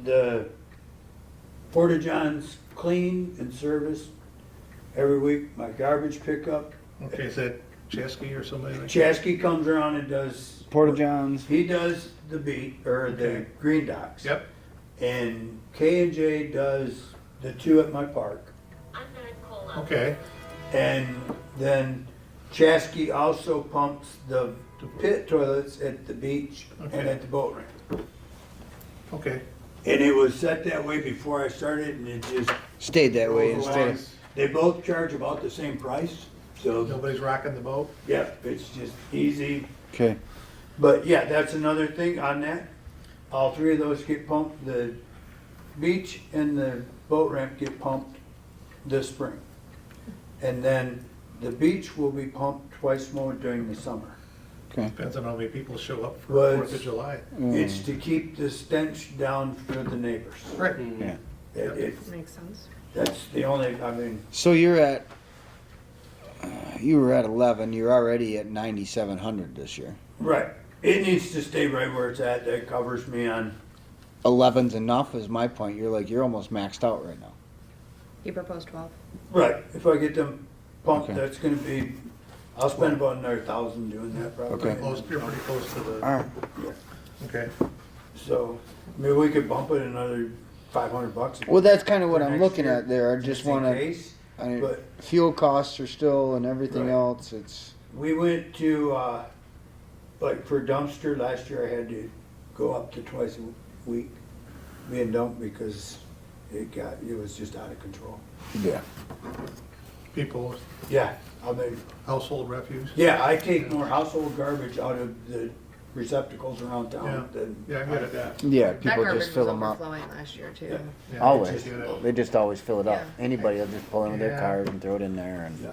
the Porta Johns clean and service every week, my garbage pickup. Okay, is that Chesky or somebody like that? Chasky comes around and does. Porta Johns. He does the beat, or the Okay. green docks. Yep, And K&J does the 2 at my park. okay, And then Chasky also pumps the pit toilets at the beach and Okay. at the boat ramp. okay. And it was set that way before I started, and it just Stayed that way goes instead along. of. They both charge about the same price, so, Nobody's rocking the boat? yeah, it's just easy. Okay. But yeah, that's another thing on that. All 3 of those get pumped, the beach and the boat ramp get pumped this spring. And then the beach will be pumped twice more during the summer. Okay. Depends on how many people show up for Well, 4th of July. It's to keep the stench down for the neighbors. Right. Yeah. Makes sense. That's the only, I mean, So you're at. You were at 11. You're already at 9,700 this year. right. It needs to stay right where it's at. That covers me on, 11's enough, is my point. You're like you're almost maxed out right now. He proposed 12. right. If I get them pumped, Okay. that's gonna be, I'll spend about another 1,000 doing that probably. Okay. You're pretty close to the, All right. okay. So, maybe we could bump it another $500. Well, that's kind of what For I'm next looking year, at there. I just in want to. case. I mean, but- fuel costs are still and everything Right. else. It's We went to, like for dumpster, last year I had to go up to twice a week being dumped because it was just out of control. yeah. People, Yeah, I mean, household refuse? yeah, I take more household garbage out of the receptacles around Yeah. town than. Yeah, I get it. Yeah, That people garbage just fill was them up. overflowing last year too. Yeah. Yeah, Always. I get it. They just always fill it up. Yeah. Anybody will just pull in with their Yeah. cars and throw it in there. And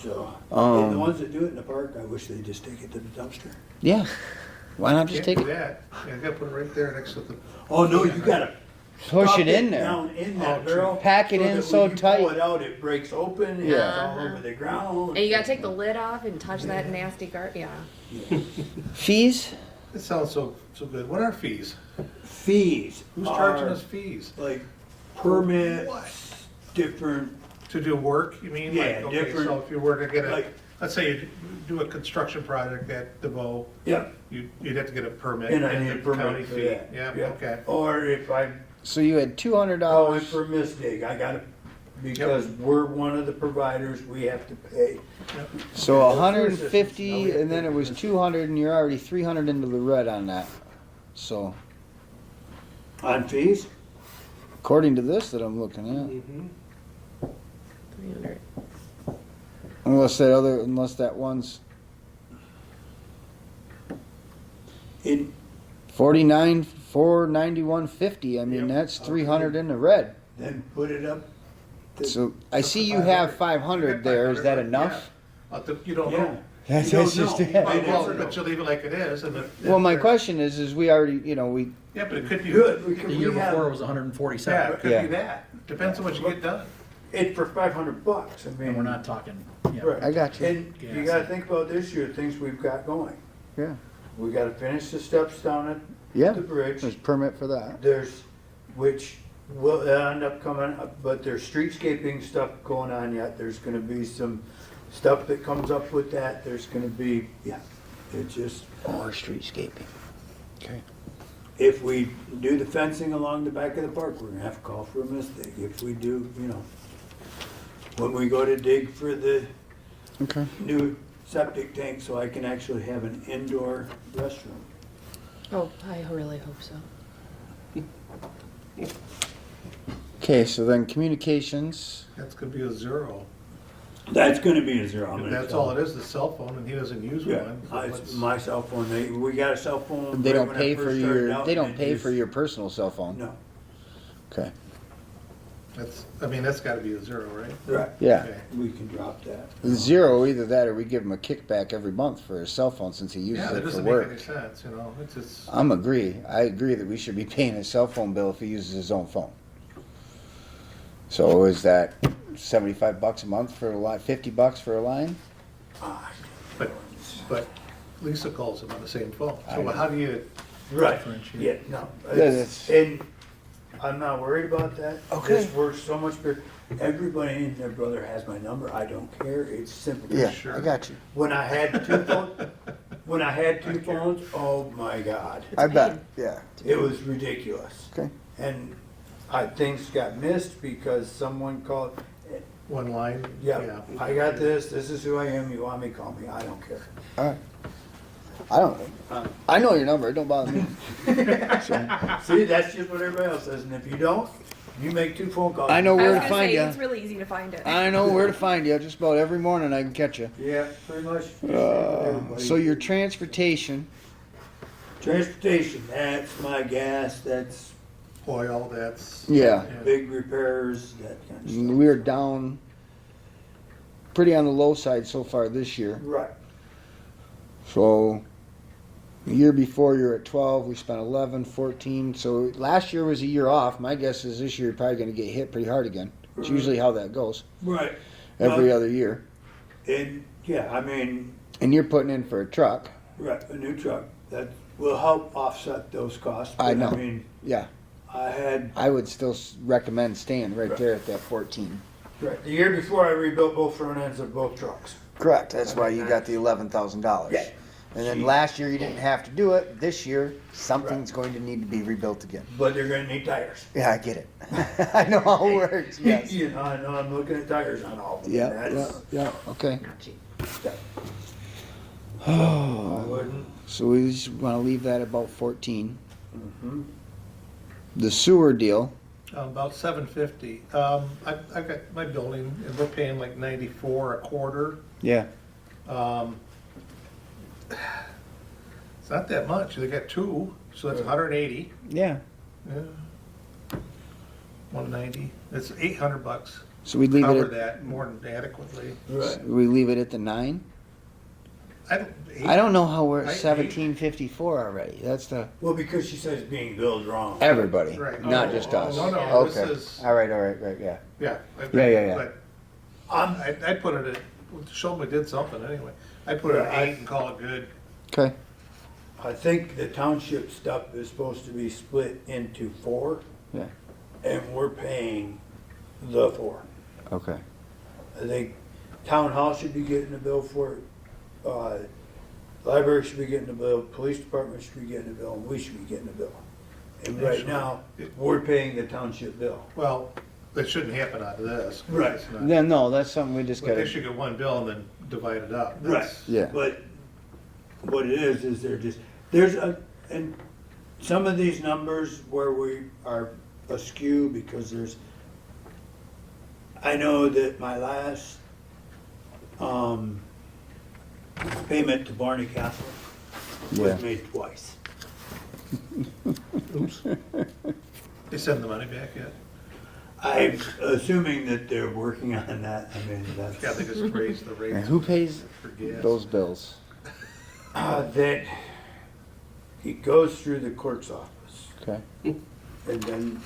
So, Um, and the ones that do it in the park, I wish they'd just take it to the dumpster. yeah, why not just Can't take do it? that. Yeah, you gotta put it right there next to the, Oh, no, you gotta. Push stuff it in there. Down in that Oh, barrel. Pack it in that so when you tight. pull it out, it breaks open, and it's Yeah. all over the ground. And you gotta take the lid off and touch that nasty yeah. Fees? it sounds so good. What are fees? Fees. Who's charging are, us fees? Like permits, different, To do work, you mean? Yeah, Like, okay, different- so if you were to get a, like- let's say you do a construction project at DeVoe, yeah, you'd have to get a permit. and I need a the county permit for fee. that. Yeah, okay. Or if I So you had $200. call it for misdig, I gotta, because we're one of the providers, we have to pay. So Yeah, 150, first and then it was 200, and you're already 300 into the red on that. So On fees? according to this that I'm looking at, 300. unless that one's In, 49, 491.50. I mean Yep. that's 300 in the red. then put it up. to- So I see you have 500 there. Is that enough? You don't Yeah. know. That's You don't just know. it. I Well, never know. but you leave it like it is, and if. Well, my if- question is we already, we Yeah, but it could be. Good, The year we have before it was Yeah, 147, it could Yeah. be that. Depends on what you get done. it for $500, I mean. and we're not talking. Yeah. Right. I got you. And you Gas. gotta think about this year, things we've got going. Yeah. We gotta finish the steps down at Yeah, the bridge. there's permit for that. There's, which will end up coming up, but there's streetscaping stuff going on yet. There's gonna be some stuff that comes up with that. There's gonna be, yeah, it's just, Or streetscaping. Okay. if we do the fencing along the back of the park, we're gonna have to call for a mistake. If we do, when we go to dig for the Okay. new septic tank, so I can actually have an indoor restroom. Oh, I really hope so. Okay, so then communications, That's gonna be a zero. That's gonna be a zero. I'm If gonna that's tell all him. it is, the cell phone, and he doesn't use Yeah, one. it's what's- my cell phone. We got a cell phone. they right don't when I pay first for started your, out, they and don't it pay used- for your personal cell phone? No. Okay. That's gotta be a zero, right? Right. Yeah. Okay. We can drop that. Zero, either that or we give him a kickback every month for his cell phone since he uses Yeah, that it for doesn't make any work. sense, it's just, I agree that we should be paying his cell phone bill if he uses his own phone. So is that $75 a month for a line, $50 for a line? but Lisa calls him on the same phone. I So know. how do you Right. differentiate? Yeah, no. Yeah, it's- And I'm not worried about that. Okay. This works so much better. Everybody and their brother has my number. I don't care. It's simple. Yeah, Sure. I got you. When I had two phones, oh my God. I bet, yeah. It was ridiculous. Okay. And things got missed because someone called, One line? yeah, I got this is who I am, you want me, call me, I don't care. All right. I know your number, it don't bother me. See, that's just what everybody else says, and if you don't, you make 2 phone calls. I know I where was to gonna find say, you. it's really easy to find it. I know where to find you. Just about every morning I can catch you. Yeah, pretty much. So your transportation, Transportation, that's my gas, that's Oil, that's. yeah, big repairs, that kind of stuff. we're down pretty on the low side so far this year. Right, So the year before you're at 12, we spent 11, 14. So last year was a year off. My guess is this year you're probably going to get hit pretty hard again. It's usually how that goes right. every other year. And, yeah, I mean, And you're putting in for a truck. right, a new truck, that will help offset those costs. I but, know. I mean, Yeah, I would still recommend staying right there at that 14. right, the year before I rebuilt both front ends of both trucks. Correct. That's why you got the $11,000. Yeah. And then last year you didn't have to do it. This year something's going to need to be rebuilt again. But they're gonna need tires. Yeah, I get it. I know how it works. Yes. You know, I know, I'm looking at tires on all of them. Yeah. That's- Yeah. Okay. I wouldn't. So we just want to leave that about 14. Mhm. The sewer deal. About 750. I've got my building, and we're paying like 94 a quarter. Yeah. It's not that much, they got 2, so that's 180. Yeah. Yeah. 190, that's $800. So we leave Cover it. that more than adequately. Right. We leave it at the 9. I don't know how we're at I- 1754 already. That's the Well, because she says being billed wrong. everybody, Right. not Oh, just oh, us. no, no, Okay. this is- All right. Right. Yeah. Yeah. Yeah. But I put it at, show them we did something anyway. I put it at 8 and call it good. Okay. I think the township stuff is supposed to be split into 4, Yeah. and we're paying the 4. Okay. I think town hall should be getting a bill for it. Library should be getting a bill, police department should be getting a bill, and we should be getting a bill. And right Actually, now, we're paying the township bill. Well, that shouldn't happen out of this. Right. It's not- Then no, that's something we just But they gotta. should get one bill and then divide it up. Right. That's- Yeah. But what it is and some of these numbers where we are askew because I know that my last, payment to Barney Castle Yeah. was made twice. Oops. They send the money back yet? I'm assuming that they're working on that. I mean, that's. Yeah, they just raised the And rates who pays for gas. those bills? That it goes through the clerk's office, Okay. and then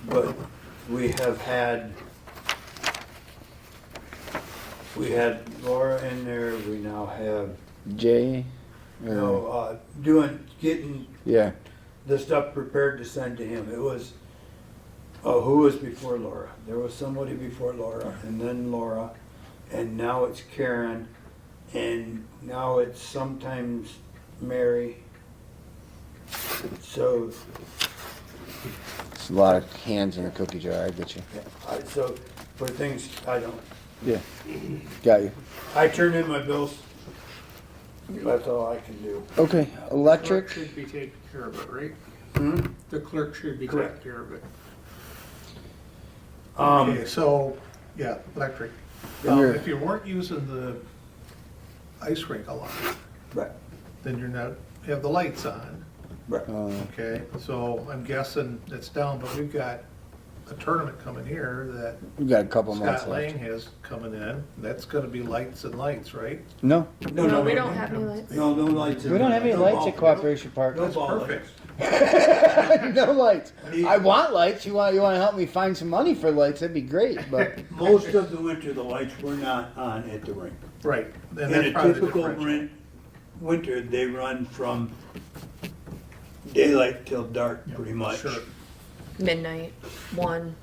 but we had Laura in there, we now have Jay. You know, getting Yeah. the stuff prepared to send to him. It was, who was before Laura? There was somebody before Laura, and then Laura, and now it's Karen, and now it's sometimes Mary. So, It's a lot of hands in a cookie jar, I get you. so for things I don't, Yeah. Got you. I turn in my bills. That's all I can do. Okay, Clerk electric, should be taking care of it, right? Hmm? The clerk should be taking Correct. care of it. Um, Okay, so, yeah, electric. And you're- If you weren't using the ice rink a lot, right, then you're not, have the lights on, right. okay? So I'm guessing it's down, but we've got a tournament coming here that we got a couple months Scott left. Lang has coming in. That's gonna be lights and lights, right? No, No, we don't have any lights. No, no lights. we don't have any no lights ball- at Cooperation Park. No ball Perfect. lights. No lights. I want lights. You want to help me find some money for lights? That'd be great. But Most of the winter, the lights were not on at the rink. Right. And In that's a probably the typical differential. winter, they run from daylight till dark, pretty much. Sure. Midnight, 1,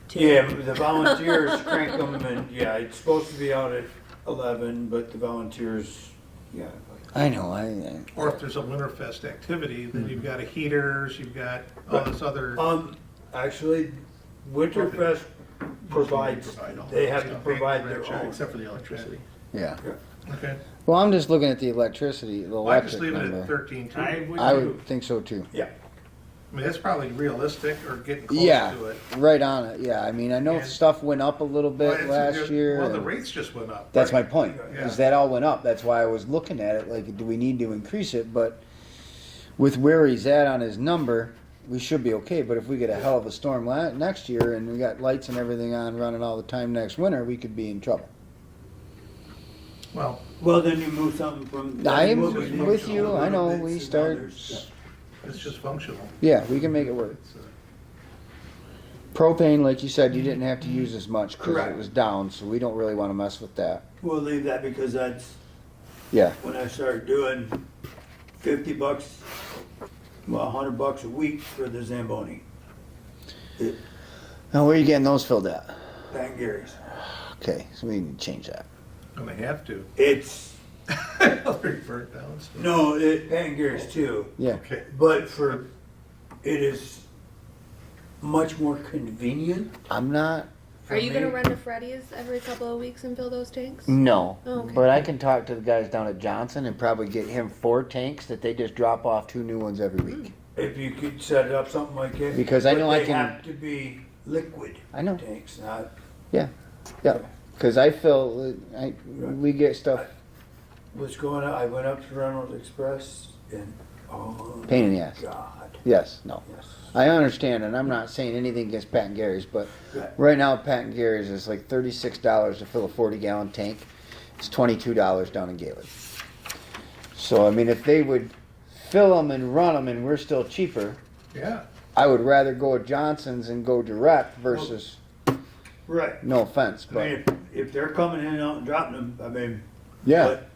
2. Yeah, but the volunteers crank them, and yeah, it's supposed to be out at 11, but the volunteers, yeah. I know. Or if there's a Winterfest activity, then you've got a heaters, you've got all this other. Actually, Winterfest provides, Provide all they that have to stuff. provide their Check, own. except for the electricity. Yeah. Okay. Well, I'm just looking at the electricity, the Well, I just electric leave it at number. 13 too. I would think so too. Yeah, I mean, that's probably realistic or getting close Yeah, to it. right on it. Yeah, I mean, I know And- stuff went up a little Well, bit it's- last year. Well, the and rates just went up. that's my right? point. Yeah. Is that all went up? That's why I was looking at it. Like, do we need to increase it? But with where he's at on his number, we should be okay. But if we get a hell of a storm next year and we got lights and everything on running all the time next winter, we could be in trouble. Well, well, then you move something from. I'm what we did with to you. a I little know bit we to start. others. it's just functional. Yeah, we can make it work. It's, Propane, like you said, you didn't have to use as much because Correct. it was down, so we don't really want to mess with that. We'll leave that because that's Yeah. when I started doing $50, well, $100 a week for the Zamboni. It, Now, where are you getting those filled at? Pat Gary's. Okay, so we need to change that. And they have to. It's, Already burnt down. So. no, Pat Gary's too, Yeah. Okay. but it is much more convenient. I'm not. for Are you going to me. run to Freddy's every couple of weeks and fill those tanks? No. Oh, okay. But I can talk to the guys down at Johnson and probably get him 4 tanks that they just drop off 2 new ones every week. If you could set it up something like that. Because I but know I they can- have to be liquid I know. tanks, not. Yeah. Because I fill, we get stuff What's going on? I went up to Reynolds Express and, oh. pain in the ass. God, Yes, no. yes. I understand, and I'm not saying anything against Pat and Gary's, but Right. right now Pat and Gary's is like $36 to fill a 40-gallon tank. It's $22 down in Gaylord. So I mean, if they would fill them and run them, and we're still cheaper, Yeah. I would rather go with Johnson's and go direct versus. Right. No offense, I but mean, if they're coming in and out and dropping them, I mean. yeah, But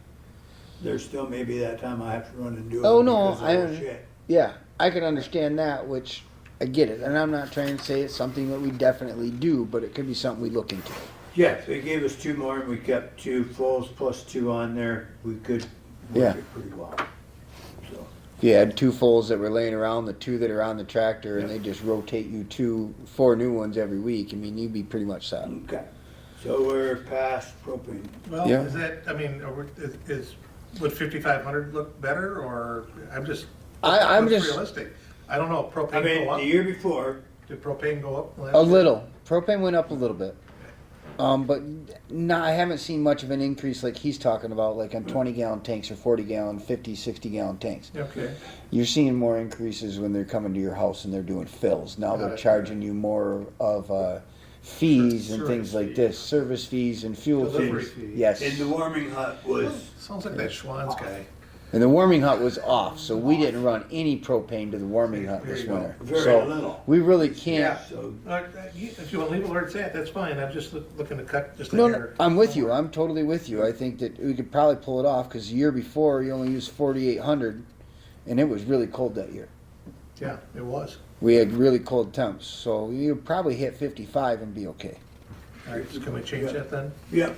there's still maybe that time I have to run and do it. Oh, no, because of I- all shit. yeah, I can understand that, which I get it, and I'm not trying to say it's something that we definitely do, but it could be something we look into. Yeah, they gave us 2 more and we kept 2 fulls plus 2 on there. We could Yeah. work it pretty well. So, If you had 2 fulls that were laying around, the 2 that are on the tractor, and they just rotate you 4 new ones every week, I mean, you'd be pretty much set. okay. So we're past propane. Well, Yeah. is that? I mean, would 5,500 look better, or I'm just? I'm what's just- realistic. I don't know. Propane I mean, go up? the year before, Did propane go up? last A year? little. Propane went up a little bit. But no, I haven't seen much of an increase like he's talking about, like on 20-gallon tanks or 40-gallon, 50, 60-gallon tanks. Okay. You're seeing more increases when they're coming to your house and they're doing fills. Now they're charging you more of fees and things Service like fees. this, service fees and fuel Delivery fees. fees. Yes. and the warming hut was, Sounds like that Schwann's guy. And the warming hut was off, so we didn't run any propane to the warming hut this There you go. winter. Very So little. we really can't. So, If you want to leave it where it's at, that's fine. I'm just looking to cut just a No, no, hair. I'm with you. I'm totally with you. I think that we could probably pull it off because the year before you only used 4,800, and it was really cold that year. Yeah, it was. We had really cold temps, so you could probably hit 55 and be okay. All right, so can we change that then? yep.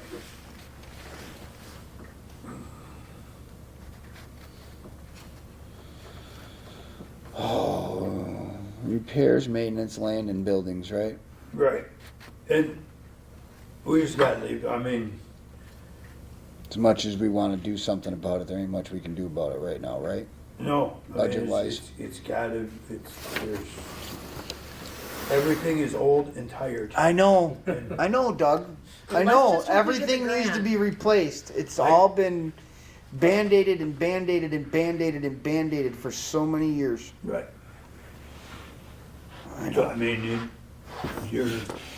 Oh, repairs, maintenance, land, and buildings, right? Right. And we just gotta leave, I mean, As much as we want to do something about it, there ain't much we can do about it right now, right? no. I mean, Budget-wise. It's gotta, there's, everything is old and tired. I know, Doug. I Let's know. just hope we get the Everything needs to grant. be replaced. It's Right. all been band-aided and band-aided and band-aided and band-aided for so many years. Right. I So, know. I mean, you're,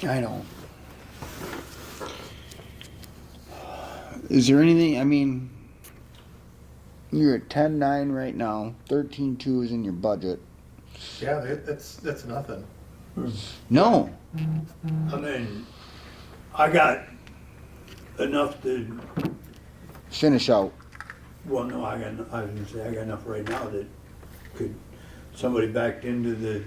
I know. Is there anything, I mean, you're at 10.9 right now, 13.2 is in your budget. Yeah, that's nothing. No, I mean, I got enough to, finish out. well, no, I was gonna say, I got enough right now that could, somebody backed into the,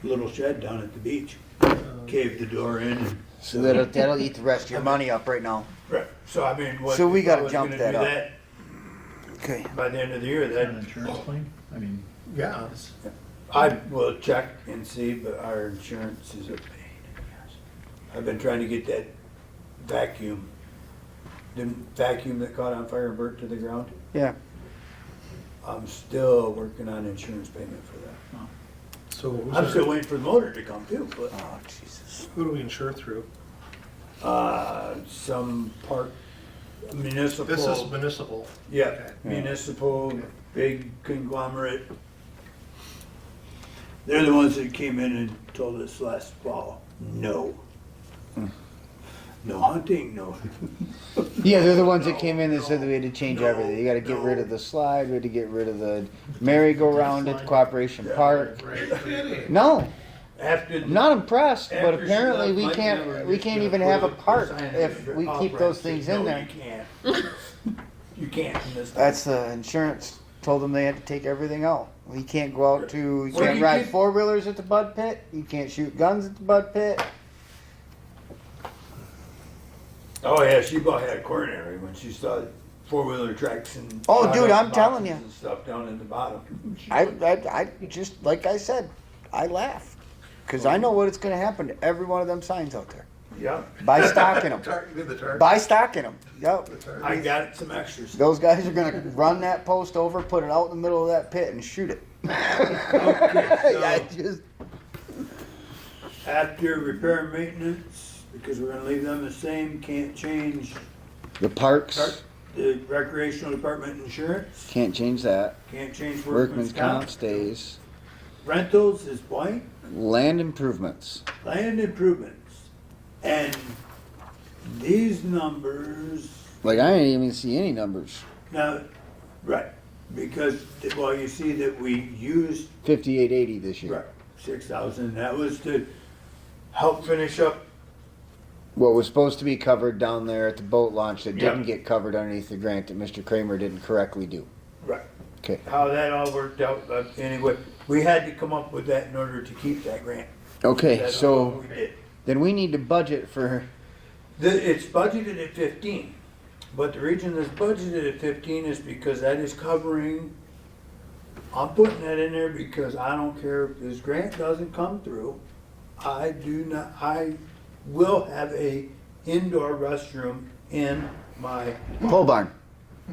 little shed down at the beach, caved the door in and. So that'll eat the rest of your money up right now. Right, so I mean, what. So we if gotta I was jump gonna that do up. Okay. By the end of the year, An then insurance claim? I mean, Yeah, I will check and see, but our insurance is a pain in the ass. I've been trying to get that vacuum, the vacuum that caught on fire and burnt to the ground. Yeah. I'm still working on insurance payment for that. so I'm still waiting for the motor to come too, but, Oh, Jesus. who do we insure through? some park municipal. This is municipal. Yeah, Okay. municipal, big conglomerate. They're the ones that came in and told us last fall, no. No hunting, no. Yeah, they're the ones that came in and said that we had to change everything. You gotta get rid of the slide, we had to get rid of the merry-go-round at Cooperation Park. Right. No, After, I'm not impressed, but after she apparently left, we Mike can't, Miller we was can't gonna even put have a it- park sign it if as we your keep off those ramp. things No, in there. You can't. You can't in this. That's the insurance, told them they had to take everything out. We can't go out to, you Well, can't you ride can- four-wheelers at the Bud Pit, you can't shoot guns at the Bud Pit. Oh yeah, she about had a coronary when she saw four-wheeler tracks and. Oh, dude, boxes I'm telling you. and stuff down in the bottom. I just, like I said, I laugh. Cause I know what it's gonna happen to every one of them signs out there. Yeah, Buy stock in them. The target. Buy stock in them. Yep. I got some extras. Those guys are gonna run that post over, put it out in the middle of that pit and shoot it. I just, After repair and maintenance, because we're gonna leave them the same, can't change the parks, the recreational department insurance, can't change that. can't change Workman's workman's comp comp. stays. Rentals is blank, Land improvements. land improvements. And these numbers, Like I didn't even see any numbers. now, right, because, well, you see that we used, 5880 this year. right, 6,000, that was to help finish up. What was supposed to be covered down there at the boat launch that Yeah. didn't get covered underneath the grant that Mr. Kramer didn't correctly do. Right. Okay. How that all worked out, but anyway, we had to come up with that in order to keep that grant. Okay, That's so all we did. then we need to budget for, It's budgeted at 15, but the reason it's budgeted at 15 is because that is covering, I'm putting that in there because I don't care if this grant doesn't come through. I will have a indoor restroom in my. pole barn.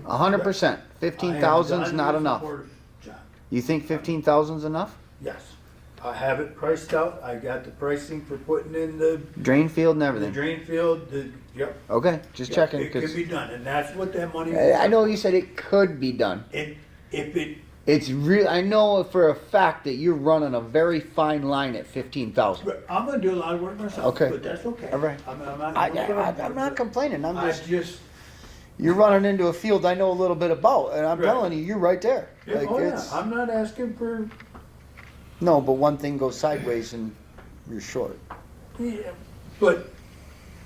100%. I am 15,000's done not with enough. the porta john. You think 15,000's enough? Yes, I have it priced out, I got the pricing for putting in the Drain field and everything. drain field, yep. Okay, just Yep, checking It could because be done, and that's what that money. I know you said it could be done. If it, It's real. I know for a fact that you're running a very fine line at 15,000. I'm gonna do a lot of work myself, Okay. but that's okay. All right. I'm not. I'm not complaining. I'm I just, just, you're running into a field I know a little bit about, and I'm Right. telling you, you're right there. Yeah, Like, oh yeah, it's- I'm not asking for, No, but one thing goes sideways and you're short. yeah, but,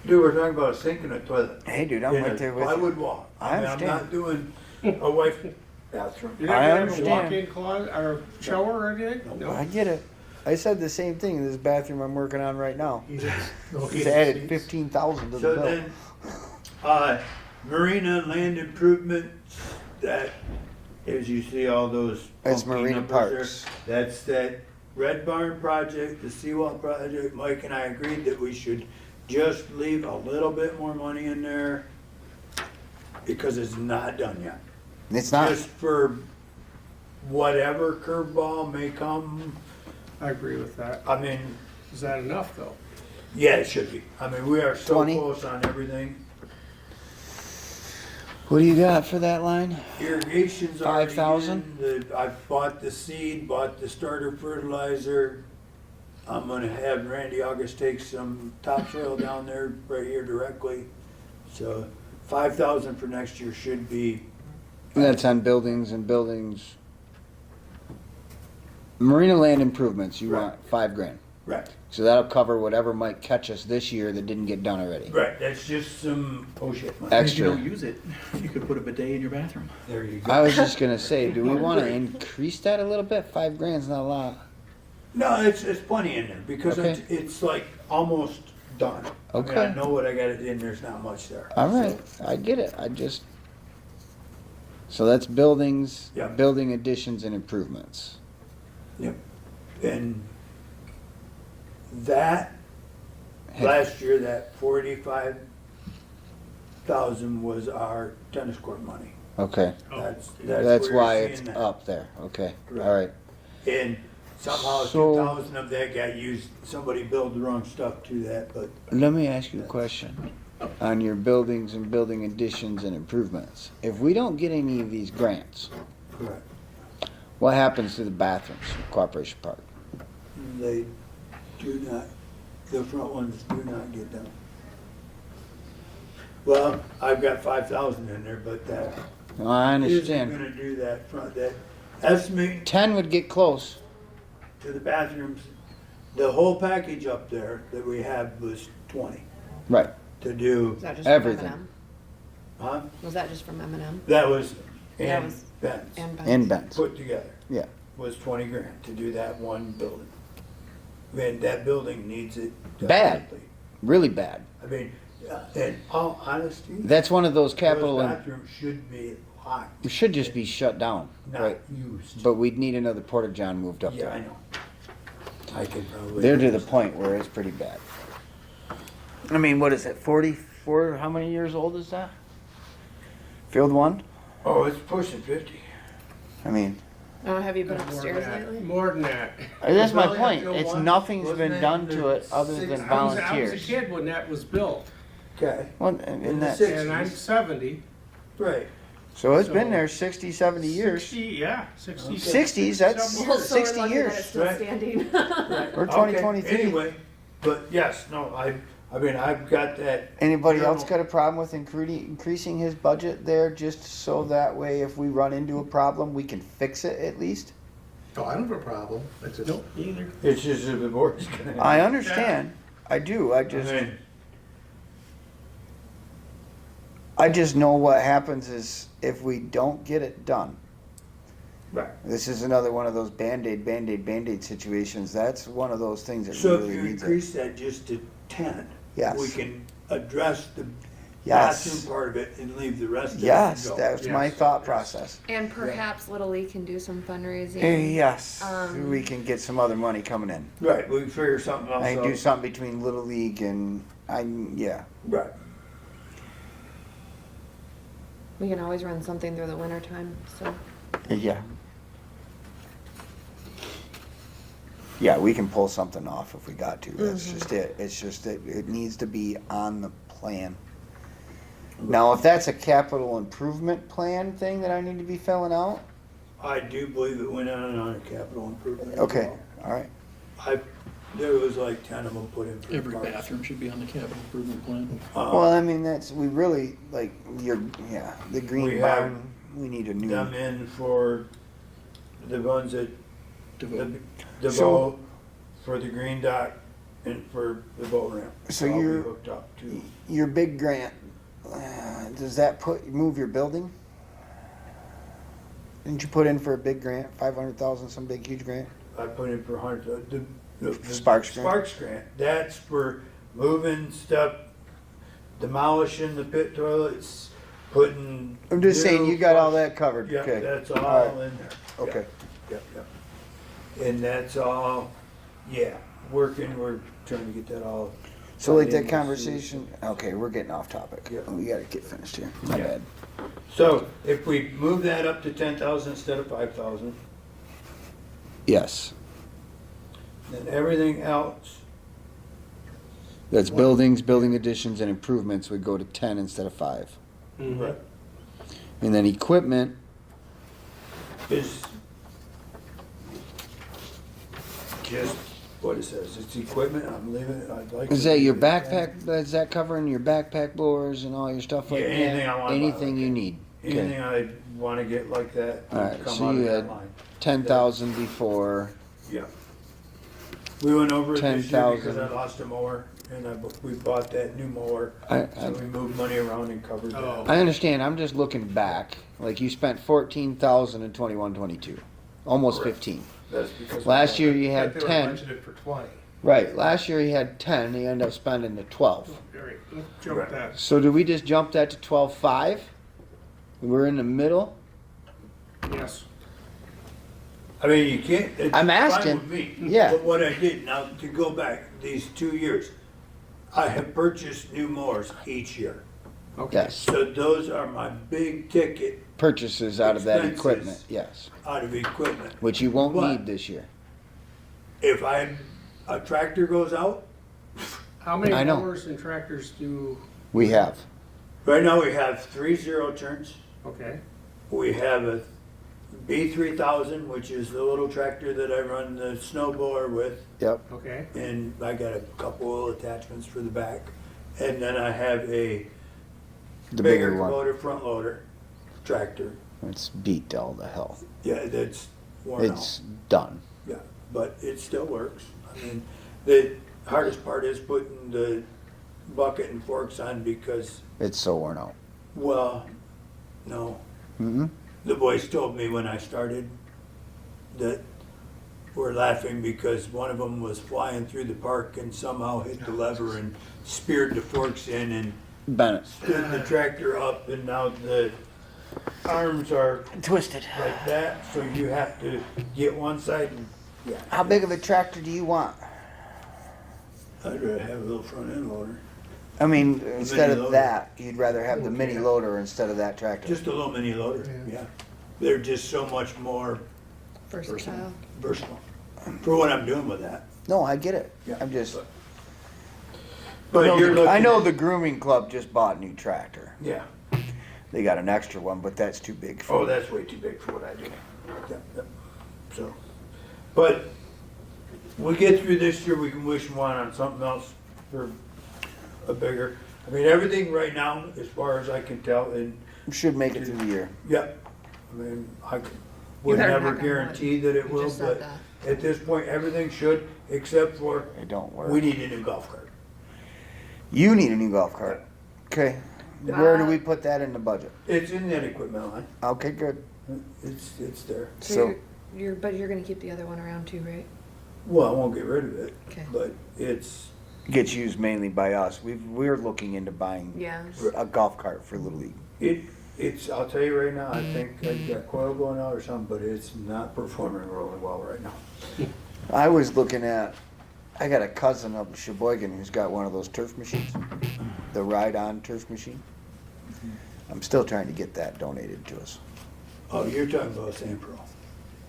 dude, we're talking about a sink and a toilet. Hey, dude, I'm in right a there with plywood you. wall. I I'm understand. not doing a wife bathroom. You're not I gonna have a understand. walk-in closet or shower or anything? No. I get it. I said the same thing in this bathroom I'm working on right now. No It's heated added seats. 15,000 to the So bill. then, marina land improvements, that, as you see all those. It's funky marina numbers there, parks. That's that Red Barn project, the seawall project. Mike and I agreed that we should just leave a little bit more money in there because it's not done yet. It's not. Just for whatever curveball may come. I agree with that. I mean, Is that enough, though? yeah, it should be. I mean, we are so 20? close on everything. What do you got for that line? Irrigation's already 5,000? in. I've bought the seed, bought the starter fertilizer. I'm gonna have Randy August take some topsoil down there right here directly. So 5,000 for next year should be, That's on buildings and buildings. Marina land improvements, you Right. want 5 grand. right, So that'll cover whatever might catch us this year that didn't get done already. right, that's just some, oh shit, money. If you Extra. don't use it, you could put a bidet in your bathroom. There you go. I was just gonna say, do we wanna increase that a little bit? 5 grand's not a lot. No, it's plenty in there because Okay. it's like almost done. I mean, Okay. I know what I got it in, there's not much there. Alright, I get it, so that's buildings, Yeah. building additions and improvements. Yep. And that, Hey. last year, that 45,000 was our tennis court money. Okay, That's that's where why you're it's seeing that. up there, okay, Right. alright. And somehow So- 2,000 of that got used, somebody billed the wrong stuff to that, but Let me ask you a question on your buildings and building additions and improvements. If we don't get any of these grants, correct. what happens to the bathrooms in Corporation Park? They do not, the front ones do not get done. Well, I've got 5,000 in there, but that I isn't understand. gonna do that front, that estimate 10 would get close. to the bathrooms, the whole package up there that we had was 20 Right. to do, Was that just Everything. from M&M? huh? Was that just from M&M? That was, That and was- Ben's, And Ben's? And Ben's. put together, Yeah. was 20 grand to do that one building. Man, that building needs it Bad. desperately. Really bad. I mean, in all honesty, That's one of those those capital, and bathrooms should be locked, it should just be shut down. not Right. used. But we'd need another porta john moved up Yeah, I there. know. I could probably. They're to the point where it's pretty bad. I mean, what is it, 44, how many years old is that? Field 1? Oh, it's pushing 50. I mean, Oh, have you been More than upstairs that. lately? More than that. that's my Well, yeah, point. you know It's what? nothing's Wasn't been it done in to the it other six- than I was a volunteers. kid when that was built, Okay, Well, In and the that, six- and I'm 70. right. so it's been So- there 60, 70 years. 60, yeah, 60. 60s, that's Some Well, so we're 60 lucky years. that it's still Right. standing. Or Okay, 2023. Anyway, but yes, no, I mean, I've got that. Anybody journal. else got a problem with increasing his budget there, just so that way if we run into a problem, we can fix it at least? Oh, I don't have a problem. It's just, Nope, either. It's just if the board's gonna. I understand. I do. I just know what happens is if we don't get it done. Right. This is another one of those Band-Aid situations. That's one of those things that So if really you needs it. increase that just to 10, Yes. we can address the Yes. bathroom part of it and leave the rest of it. Yes, go. that's my Yes. thought process. And perhaps Little League can do some fundraising. Yes, we Um, can get some other money coming in. Right, we can figure something else I can out. do something between Little League and yeah. Right. We can always run something through the winter time, so. Yeah. Yeah, we can pull something off if we got to. That's just it. It's just that it needs to be on the plan. Now, if that's a capital improvement plan thing that I need to be filling out, I do believe it went on a capital improvement. as okay, well. all right. I There was like 10 of them put in for the Every parks. bathroom should be on the capital improvement plan. Well, I mean, we really, like, the We green have barn, we need a new. Them in for the ones that, Devote. the So- boat, for the green dock, and for the boat ramp. So All be you're- hooked up to. Your big grant, does that move your building? Didn't you put in for a big grant, 500,000, some big huge grant? I put in for 100, the Sparks grant? Sparks grant, that's for moving stuff, demolishing the pit toilets, putting. I'm just saying, new you got all flush- that covered, Yeah, okay. that's All all right. in there. Okay. Yep, yep. And that's all, yeah, we're trying to get that all. So like done that in conversation, okay, we're getting off topic. Yeah. We gotta get finished here, my Yeah. bad. So if we move that up to 10,000 instead of 5,000, Yes, then everything else, that's buildings, building additions and improvements would go to 10 instead of 5. right, And then equipment, is just what it says. It's equipment. I'm leaving it. I'd like. is to that leave your it at backpack, is that covering your backpack blowers and all your stuff like Yeah, that? anything I wanna buy Anything like you that. need? Anything Okay, I want to get like that. All right, come so out you of that had line. 10,000 before, Yeah. We went over it this year because 10,000. I lost a mower, and we bought that new mower. I So we moved money around and covered Oh. that. understand, I'm just looking back, like you spent 14,000 in 21-22, almost Correct. 15. That's because. Last year you had They were 10, budgeted for 20. right, last year you had 10, you end up spending the 12. All right, let's jump Right. that. So do we just jump that to 12.5? We're in the middle? Yes. I mean, you can't. It's I'm fine asking. with me. Yeah. But what I did, now to go back these 2 years, I have purchased new mowers each year. Yes, So those are my big ticket purchases out of that Expenses. equipment, yes, out of equipment. which you won't But- need this year. If a tractor goes out, How many I know. mowers and tractors do, We have, right now we have 3 zero-turns. okay, We have a B3000, which is the little tractor that I run the snow blower with, yep, okay, and I got a couple of attachments for the back. And then I have a the bigger bigger one. loader, front loader tractor. It's beat all the hell. Yeah, that's worn out. It's done. Yeah, but it still works. I mean, the hardest part is putting the bucket and forks on because, It's so worn out. well, no. Mm-hmm. The boys told me when I started that we're laughing because one of them was flying through the park and somehow hit the lever and speared the forks in and Bennett. stood the tractor up, and now the arms are Twisted. like that, so you have to get one side and, yeah. How big of a tractor do you want? I'd rather have a little front end loader. I mean, instead mini of loader. that, you'd rather have the Okay. mini loader instead of that tractor. Just a little mini loader, yeah. They're just so much more Versatile. versatile for what I'm doing with that. No, I get it. Yeah. I'm just. But you're looking. I know the grooming club just bought a new tractor. Yeah. They got an extra one, but that's too big for Oh, that's way too big for what I do. Yep, yep. So, but we get through this year, we can wish one on something else for a bigger. I mean, everything right now, as far as I can tell, and, Should make it through the year. yep. I mean, I would better never knock on wood. guarantee that it You will, just said but at this point, everything should, except for, It don't work. we need a new golf cart. You need a new golf cart. Okay. Where do we put that in the budget? It's in that equipment line. Okay, good. It's there. So, So, but you're gonna keep the other one around too, right? Well, I won't get rid of it, Okay. but it's, gets used mainly by us. We're looking into buying Yeah. a golf cart for Little League. it's, I'll tell you right now, I think I got coil going out or something, but it's not performing really well right now. I was looking at, I got a cousin up in Sheboygan who's got one of those turf machines, the ride-on turf machine. I'm still trying to get that donated to us. Oh, you're talking about St. Pro.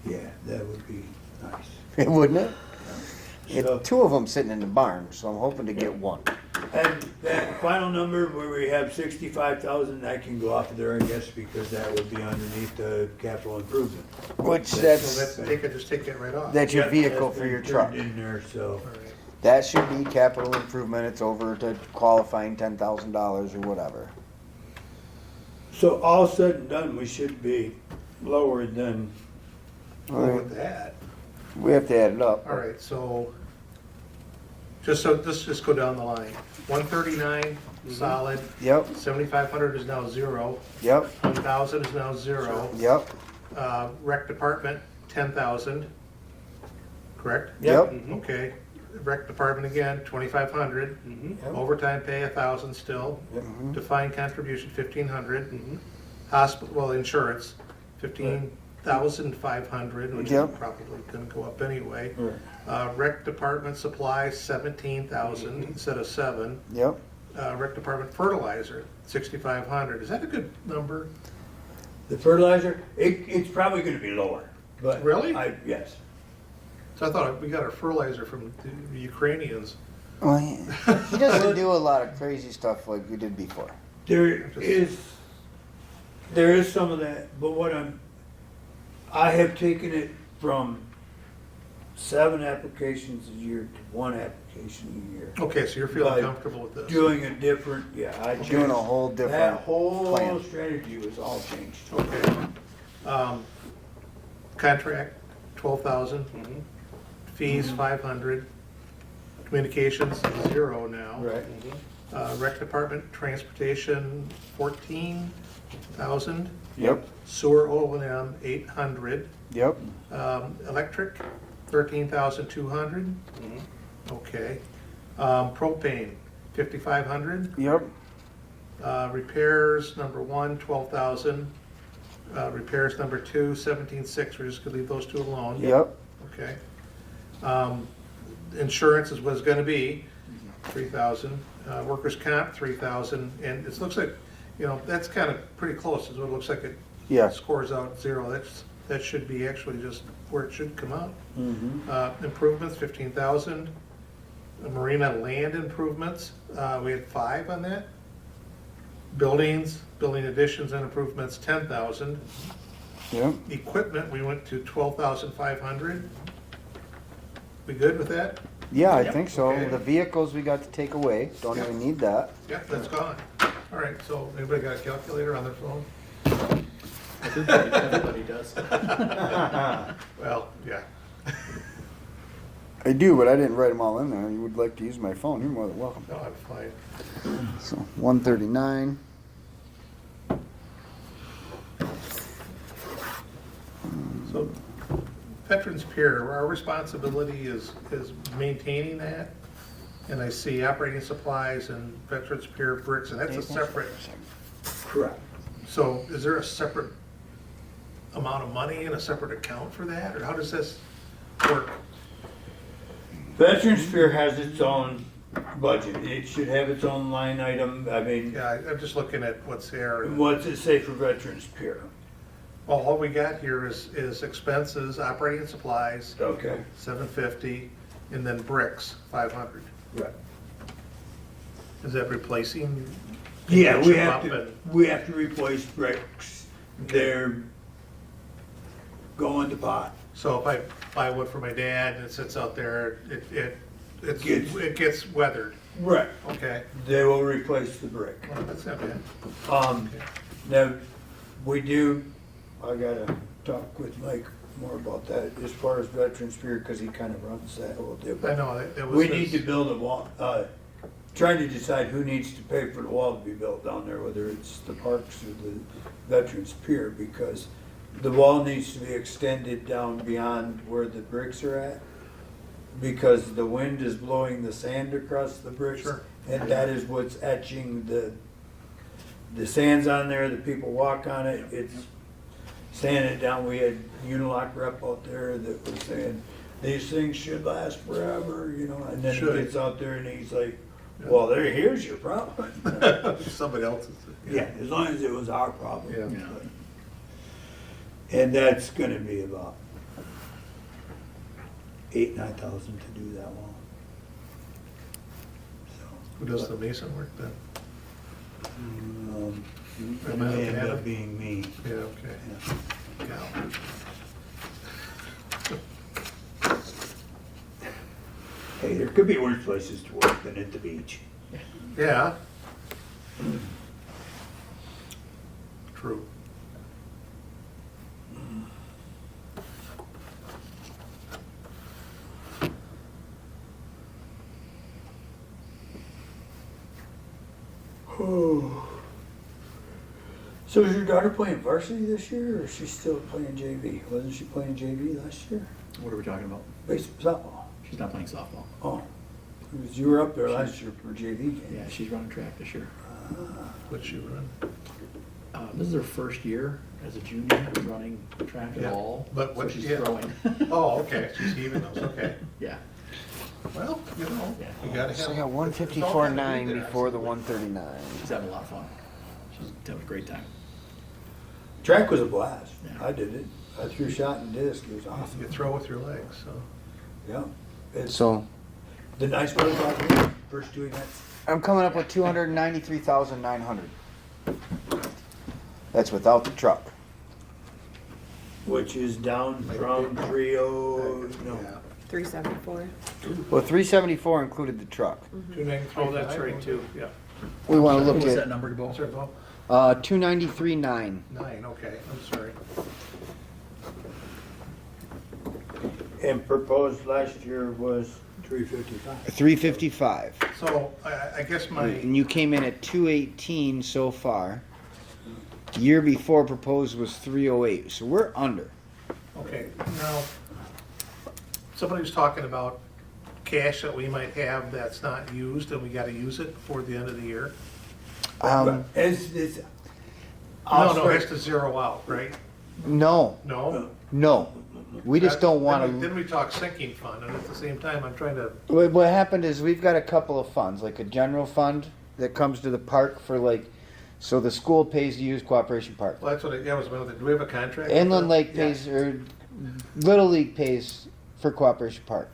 Yeah, that would be nice. Wouldn't it? So- Two of them sitting in the barn, so I'm hoping to get one. And that final number where we have 65,000, that can go off of there, I guess, because that would be underneath the capital improvement. Which So that's, they could just take that right off. that's your Yeah, vehicle that's for been your turned truck. in there, so, All right. That should be capital improvement, it's over to qualifying $10,000 or whatever. So all said and done, we should be lower than, Go with that. We have to add it up. All right, so let's just go down the line. 139, solid. Yep, 7,500 is now zero. yep, 1,000 is now zero. yep, Rec department, 10,000. Correct? yep, Okay. Rec department again, 2,500. Overtime pay, 1,000 still. Defined contribution, 1,500. Hospital, well, insurance, 15,500, which is Yep. probably gonna go up anyway. Right. Rec department supplies, 17,000 instead of 7. yep. Rec department fertilizer, 6,500. Is that a good number? the fertilizer, it's probably gonna be lower, but. Really? Yes. So I thought we got our fertilizer from the Ukrainians. Well, he doesn't do a lot of crazy stuff like we did before. There is some of that, but I have taken it from 7 applications a year to 1 application a year. Okay, so you're feeling By comfortable with this? Doing a different, I changed. Doing a whole different That whole plan. strategy was all changed. Okay. Contract, 12,000. Fees, 500. Communications, 0 now. Right. Rec department, transportation, 14,000. Yep, Sewer O&M, 800. yep, Electric, 13,200. Okay. Propane, 5,500. yep, Repairs, number 1, 12,000. Repairs, number 2, 17,600. We're just gonna leave those 2 alone. yep, Okay. Insurance is what it's gonna be, 3,000. Workers' comp, 3,000. And it looks like, that's kind of pretty close, is what it looks like. It yeah, scores out 0. That should be actually just where it should come out. Mm-hmm. Improvements, 15,000. Marina land improvements, we had 5 on that. Building additions and improvements, 10,000. yep. Equipment, we went to 12,500. We good with that? Yeah, I Yep. think so. Okay. The vehicles we got to take away, don't even need that. Yep, that's gone. All right, so anybody got a calculator on their phone? Everybody does. Well, yeah. I do, but I didn't write them all in there. You would like to use my phone, you're more than welcome. No, I'm fine. So, 139. So Veterans Pier, our responsibility is maintaining that. And I see operating supplies and Veterans Pier bricks, and that's a separate. Correct. So is there a separate amount of money and a separate account for that, or how does this work? Veterans Fair has its own budget. It should have its own line item. I mean, Yeah, I'm just looking at what's there. what's it say for Veterans Pier? Well, all we got here is expenses, operating supplies, Okay. 750, and then bricks, 500. Right. Is that replacing? Yeah, we Chip have up to, and- we have to replace bricks. They're going to pot. So if I buy wood for my dad and it sits out there, it gets weathered, Right. okay? They will replace the brick. Well, that's not bad. Now, I gotta talk with Mike more about that as far as Veterans Pier, because he kind of runs that whole deal. I know, it was. We need to build a wall, trying to decide who needs to pay for the wall to be built down there, whether it's the parks or the Veterans Pier, because the wall needs to be extended down beyond where the bricks are at, because the wind is blowing the sand across the bricks. Sure. And that is what's etching the sands on there, the people walk on it, it's sanding it down. We had Unilock rep out there that was saying, these things should last forever, and then he Should. gets out there and he's like, well, here's your problem. Somebody else's. Yeah, as long as it was our problem. Yeah. And that's gonna be about 8,000-9,000 to do that wall. Who does the mason work then? It may end up being me. Yeah, okay. Gal. Hater. could be worse places to work than at the beach. Yeah. True. So is your daughter playing varsity this year, or is she still playing JV? Wasn't she playing JV last year? What are we talking about? Baseball, She's not playing softball. softball. Oh, 'cause you were up there last year for JV games. Yeah, she's running track this year. What she run? This is her first year as a junior running track at Yeah, all. but what- so she's yeah. throwing. Oh, okay, she's even those, okay. Yeah. Well, you know, you gotta have. So I got it's all 154.9 gotta be there. before the 139. She's having a lot of fun. She's having a great time. Track was a blast. Yeah. I did it. I threw shot and disc. It was awesome. You throw with your legs, so. Yeah. It's So the nice part about it, first 2 events. I'm coming up with 293,900. That's without the truck. Which is down from 30, no. Yeah. 374. Well, 374 included the truck. 293. Oh, that's right, too. Yeah. We want to What look was that at number, Bo? Sorry, Bo? 293.9. 9, okay, I'm sorry. And proposed last year was 355. 355. So I guess my, And you came in at 218 so far. Year before proposed was 308. So we're under. okay, now, somebody was talking about cash that we might have that's not used and we gotta use it before the end of the year. It's, No, it has to zero out, right? No, No? no. We just don't want Then to. we talk sinking fund, and at the same time, I'm trying to, What happened is we've got a couple of funds, like a general fund that comes to the park for like, so the school pays to use Cooperation Park. well, that's what I was wondering, do we have a contract? with Inland them? Lake Yeah. pays, or Little League pays for Cooperation Park.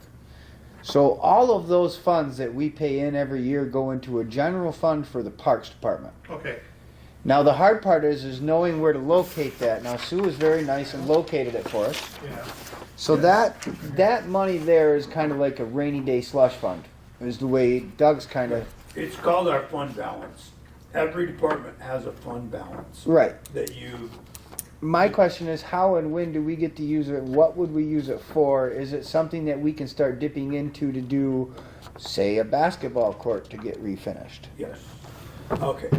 So all of those funds that we pay in every year go into a general fund for the Parks Department. Okay, Now, the hard part is knowing where to locate that. Now, Sue was very nice and located it for us. yeah, So that money there is kind of like a rainy day slush fund, is the way Doug's kind of, it's called our fund balance. Every department has a fund balance right. that you, My question is, how and when do we get to use it? What would we use it for? Is it something that we can start dipping into to do, say, a basketball court to get refinished? yes. Okay.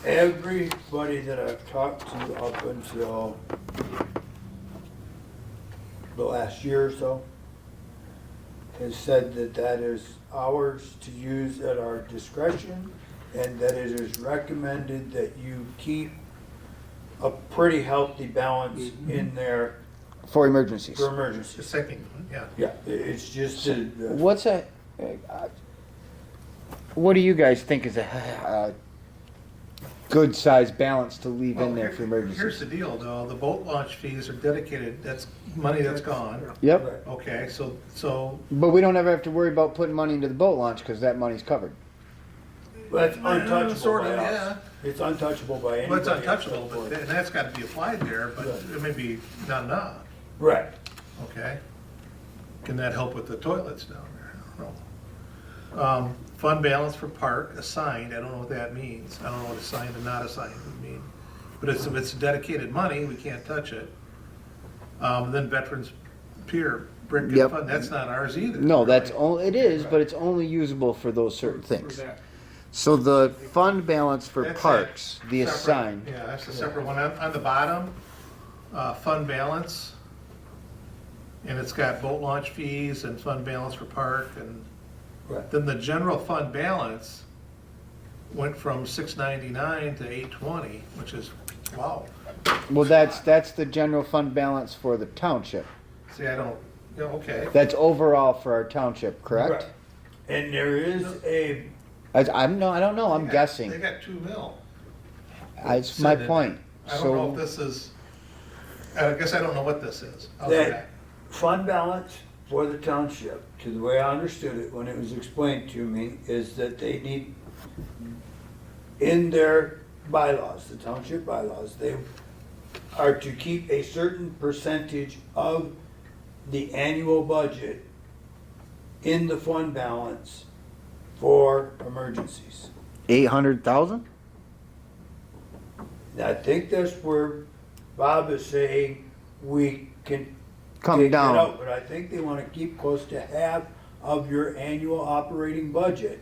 Everybody that I've talked to up until the last year or so has said that that is ours to use at our discretion, and that it is recommended that you keep a pretty healthy balance in there For emergencies. for the emergencies. sinking fund, yeah. Yeah, it's just, What's a, what do you guys think is a good size balance to leave in there for Here's emergencies? the deal, though, the boat launch fees are dedicated, that's money that's gone. Yep, Okay, so, but we don't ever have to worry about putting money into the boat launch because that money's covered. that's untouchable sort by of, us. yeah. It's untouchable by anybody. Well, it's else untouchable, but but, and that's gotta be applied there, but it may be not enough, Right. okay? Can that help with the toilets down there? I don't know. Fund balance for park, assigned, I don't know what that means. I don't know what assigned and not assigned would mean. But if it's dedicated money, we can't touch it. Then veterans pier, brick Yep. fund, that's not ours either. No, that's right? only, it is, but it's only usable for those certain For things. that. So the fund balance for That's parks, a the separate- assigned, Yeah, that's a separate one. On the bottom, fund balance, and it's got boat launch fees and fund balance for park, and Right. then the general fund balance went from 699 to 820, which is, wow. well, that's the general fund balance for the township. See, I don't, yeah, okay. That's overall for our township, correct? Right. And there is a, I don't know, I'm They guessing. got 2 mil. It's my Sitting. point. I don't know if So, this is, I guess I don't know what this is. How's that? that fund balance for the township, to the way I understood it when it was explained to me, is that they need, in their bylaws, the township bylaws, they are to keep a certain percentage of the annual budget in the fund balance for emergencies. 800,000? I think that's where Bob is saying we can Come take down. it out, but I think they wanna keep close to half of your annual operating budget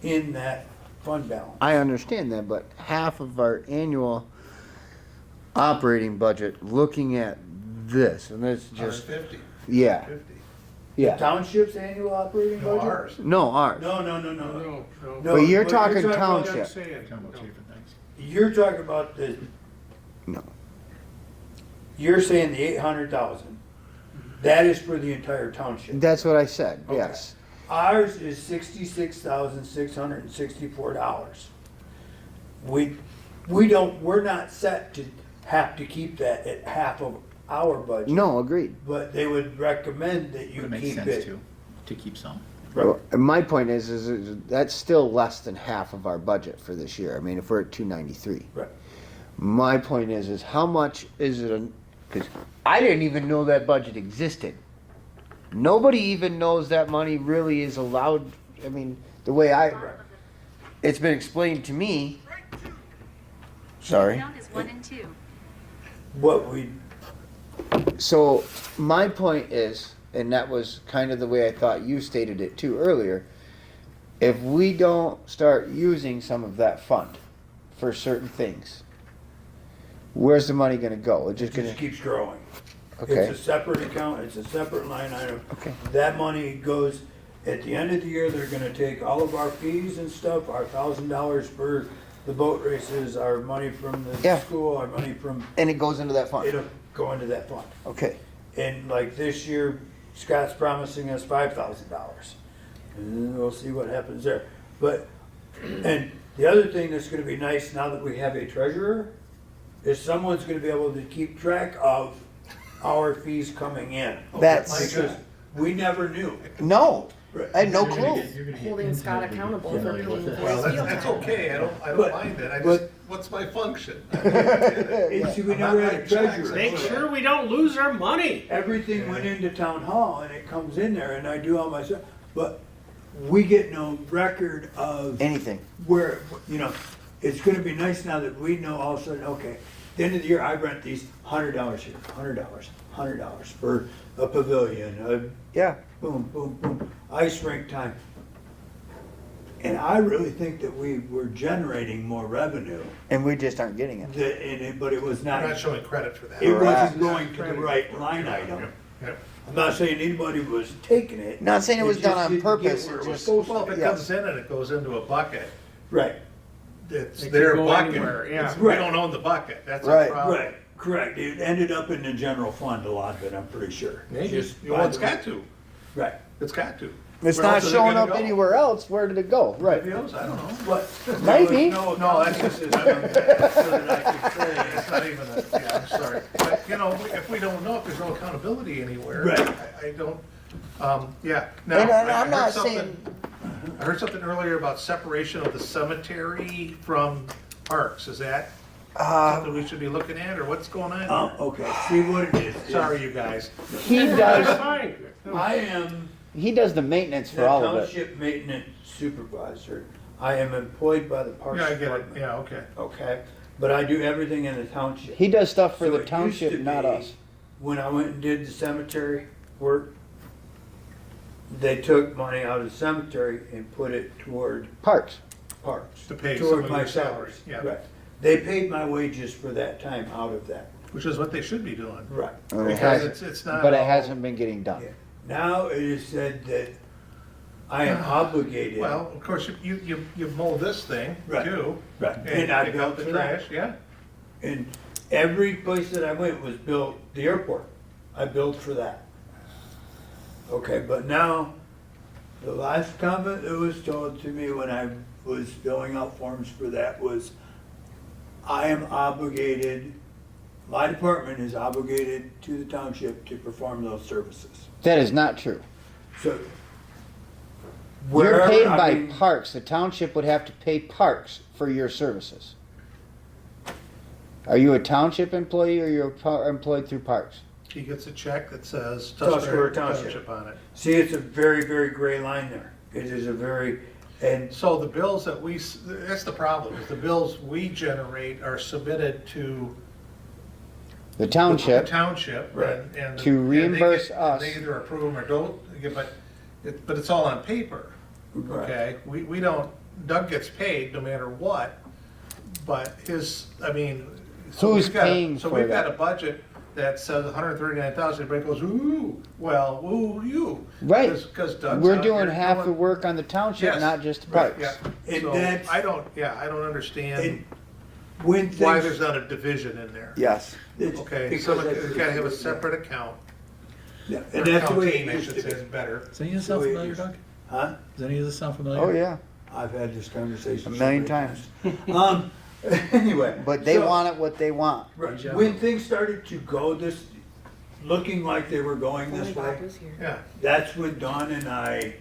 in that fund balance. I understand that, but half of our annual operating budget, looking at this, and this just, 150, yeah, 50. yeah. Township's annual operating No, budget? ours. No, ours. No. No. But you're what talking about- township. I'm saying, Talking about two different things. You're talking about the, No. you're saying the 800,000. That is for the entire township. That's what I said, Okay. yes. Ours is $66,664. We're not set to have to keep that at half of our budget. No, agreed. But they would recommend that you But it makes keep sense it. to keep some. Well, and my point is that's still less than half of our budget for this year. I mean, if we're at 293. Right. My point is how much is it? Because I didn't even know that budget existed. Nobody even knows that money really is allowed. I mean, the way it's been explained to me. Sorry. Count is 1 and 2. What we, So my point is, and that was kind of the way I thought you stated it too earlier, if we don't start using some of that fund for certain things, where's the money gonna go? It's it just gonna, just keeps growing. okay, It's a separate account, it's a separate line item. okay, That money goes, at the end of the year, they're gonna take all of our fees and stuff, our $1,000 for the boat races, our money from the Yeah. school, our money from, and it goes into that fund. it'll go into that fund. Okay, And like this year, Scott's promising us $5,000. And we'll see what happens there. But, and the other thing that's gonna be nice now that we have a treasurer, is someone's gonna be able to keep track of our fees coming in. That's- Because we never knew. no, Right. I had no You're gonna clue. get- you're gonna get Holding Scott intimately accountable for familiar with paying it. Well, his that's, field that's time. okay, I don't But- mind it, I just, but- what's my function? And see, we I'm not never had a writing checks. treasurer. Make sure we don't lose our money. Everything went into town hall and it comes in there and I do all my stuff. But we get no record of Anything. where, you know, it's gonna be nice now that we know all of a sudden, okay, at the end of the year, I rent these $100 here, $100 for a pavilion, Yeah. boom, boom, boom, ice rink time. And I really think that we were generating more revenue, And we just aren't getting it. but it was I'm not, not showing credit for that. it Correct. wasn't going to the right line item. Yep. I'm not saying anybody was taking it. Not saying it was done just on didn't purpose, get where it it was just- supposed Well, to if be. it comes in and it goes into a bucket, Right, it's It their could go bucket. anywhere, yeah. It's- We don't own the bucket, that's Right. a problem. right, correct. It ended up in the general fund, a lot of it, I'm pretty sure. Maybe, Just well, it's by the- got to, Right. it's got to. It's Where not else is it showing gonna up go? anywhere else. Where did it go? Right. Videos, I don't know. What? Maybe. No, No, that's accounting just, system, so that I could say, it's not even a, yeah, I'm sorry. But, you know, if we don't know, if there's no accountability anywhere, Right. I don't, yeah. Now, And I I'm heard not something- saying, I heard something earlier about separation of the cemetery from parks. Is that something we should be looking at, or what's going on? okay, see what it is. Sorry, you guys. he That's does, fine. I am he does the maintenance the for all of it. township maintenance supervisor. I am employed by the Parks Yeah, I get it, Department. yeah, okay. Okay, but I do everything in the township. He does stuff for So the it used township, to not be, us. When I went and did the cemetery work, they took money out of the cemetery and put it toward Parks. parks. To pay some toward of my your salary, salaries. yeah. Right. They paid my wages for that time out of that. Which is what they should be doing. Right. And it Because hasn't, it's not. but it all- hasn't been getting done. Yeah. Now it is said that I am obligated. Well, of course, you mow this thing Right. too. Right. And And I pick built out the for that. trash, yeah. And every place that I went was built, the airport, I built for that. Okay, but now, the last comment that was told to me when I was filling out forms for that was, I am obligated, my department is obligated to the township to perform those services. That is not true. So. You're wherever, paid I by mean, parks. The township would have to pay parks for your services. Are you a township employee or you're employed through parks? he gets a check that says Tuscarora Tuscarora Township. Township on it. See, it's a very, very gray line there. It is a very, and So the bills that that's the problem, is the bills we generate are submitted to The the township, township. Right. and To and they reimburse get- us. They either approve them or don't, but it's all on paper, Right. okay? We don't, Doug gets paid no matter what, but his, I mean. so Who's we've got- paying So for we've got that? a budget that says 139,000, everybody goes, ooh, well, ooh, you. Right. Because Doug's we're out doing here half the doing- work on the township, Yes, not just right, parks. yeah. And So that's- I don't understand and when why things. there's not a division in there. Yes. it's Okay, because so that's- you gotta have a separate account. Yeah, Or and that's the way accounting, it I used should to say, be. is better. Does any of this sound So it familiar, is- Doug? Huh? Does any of this sound familiar? Oh, yeah. I've had this conversation A so million many times. Anyway. But they so- want it what they want. Right. Deja When vu. things started to go this, looking like they were going Only this Bob way, was here. Yeah, that's when Dawn and I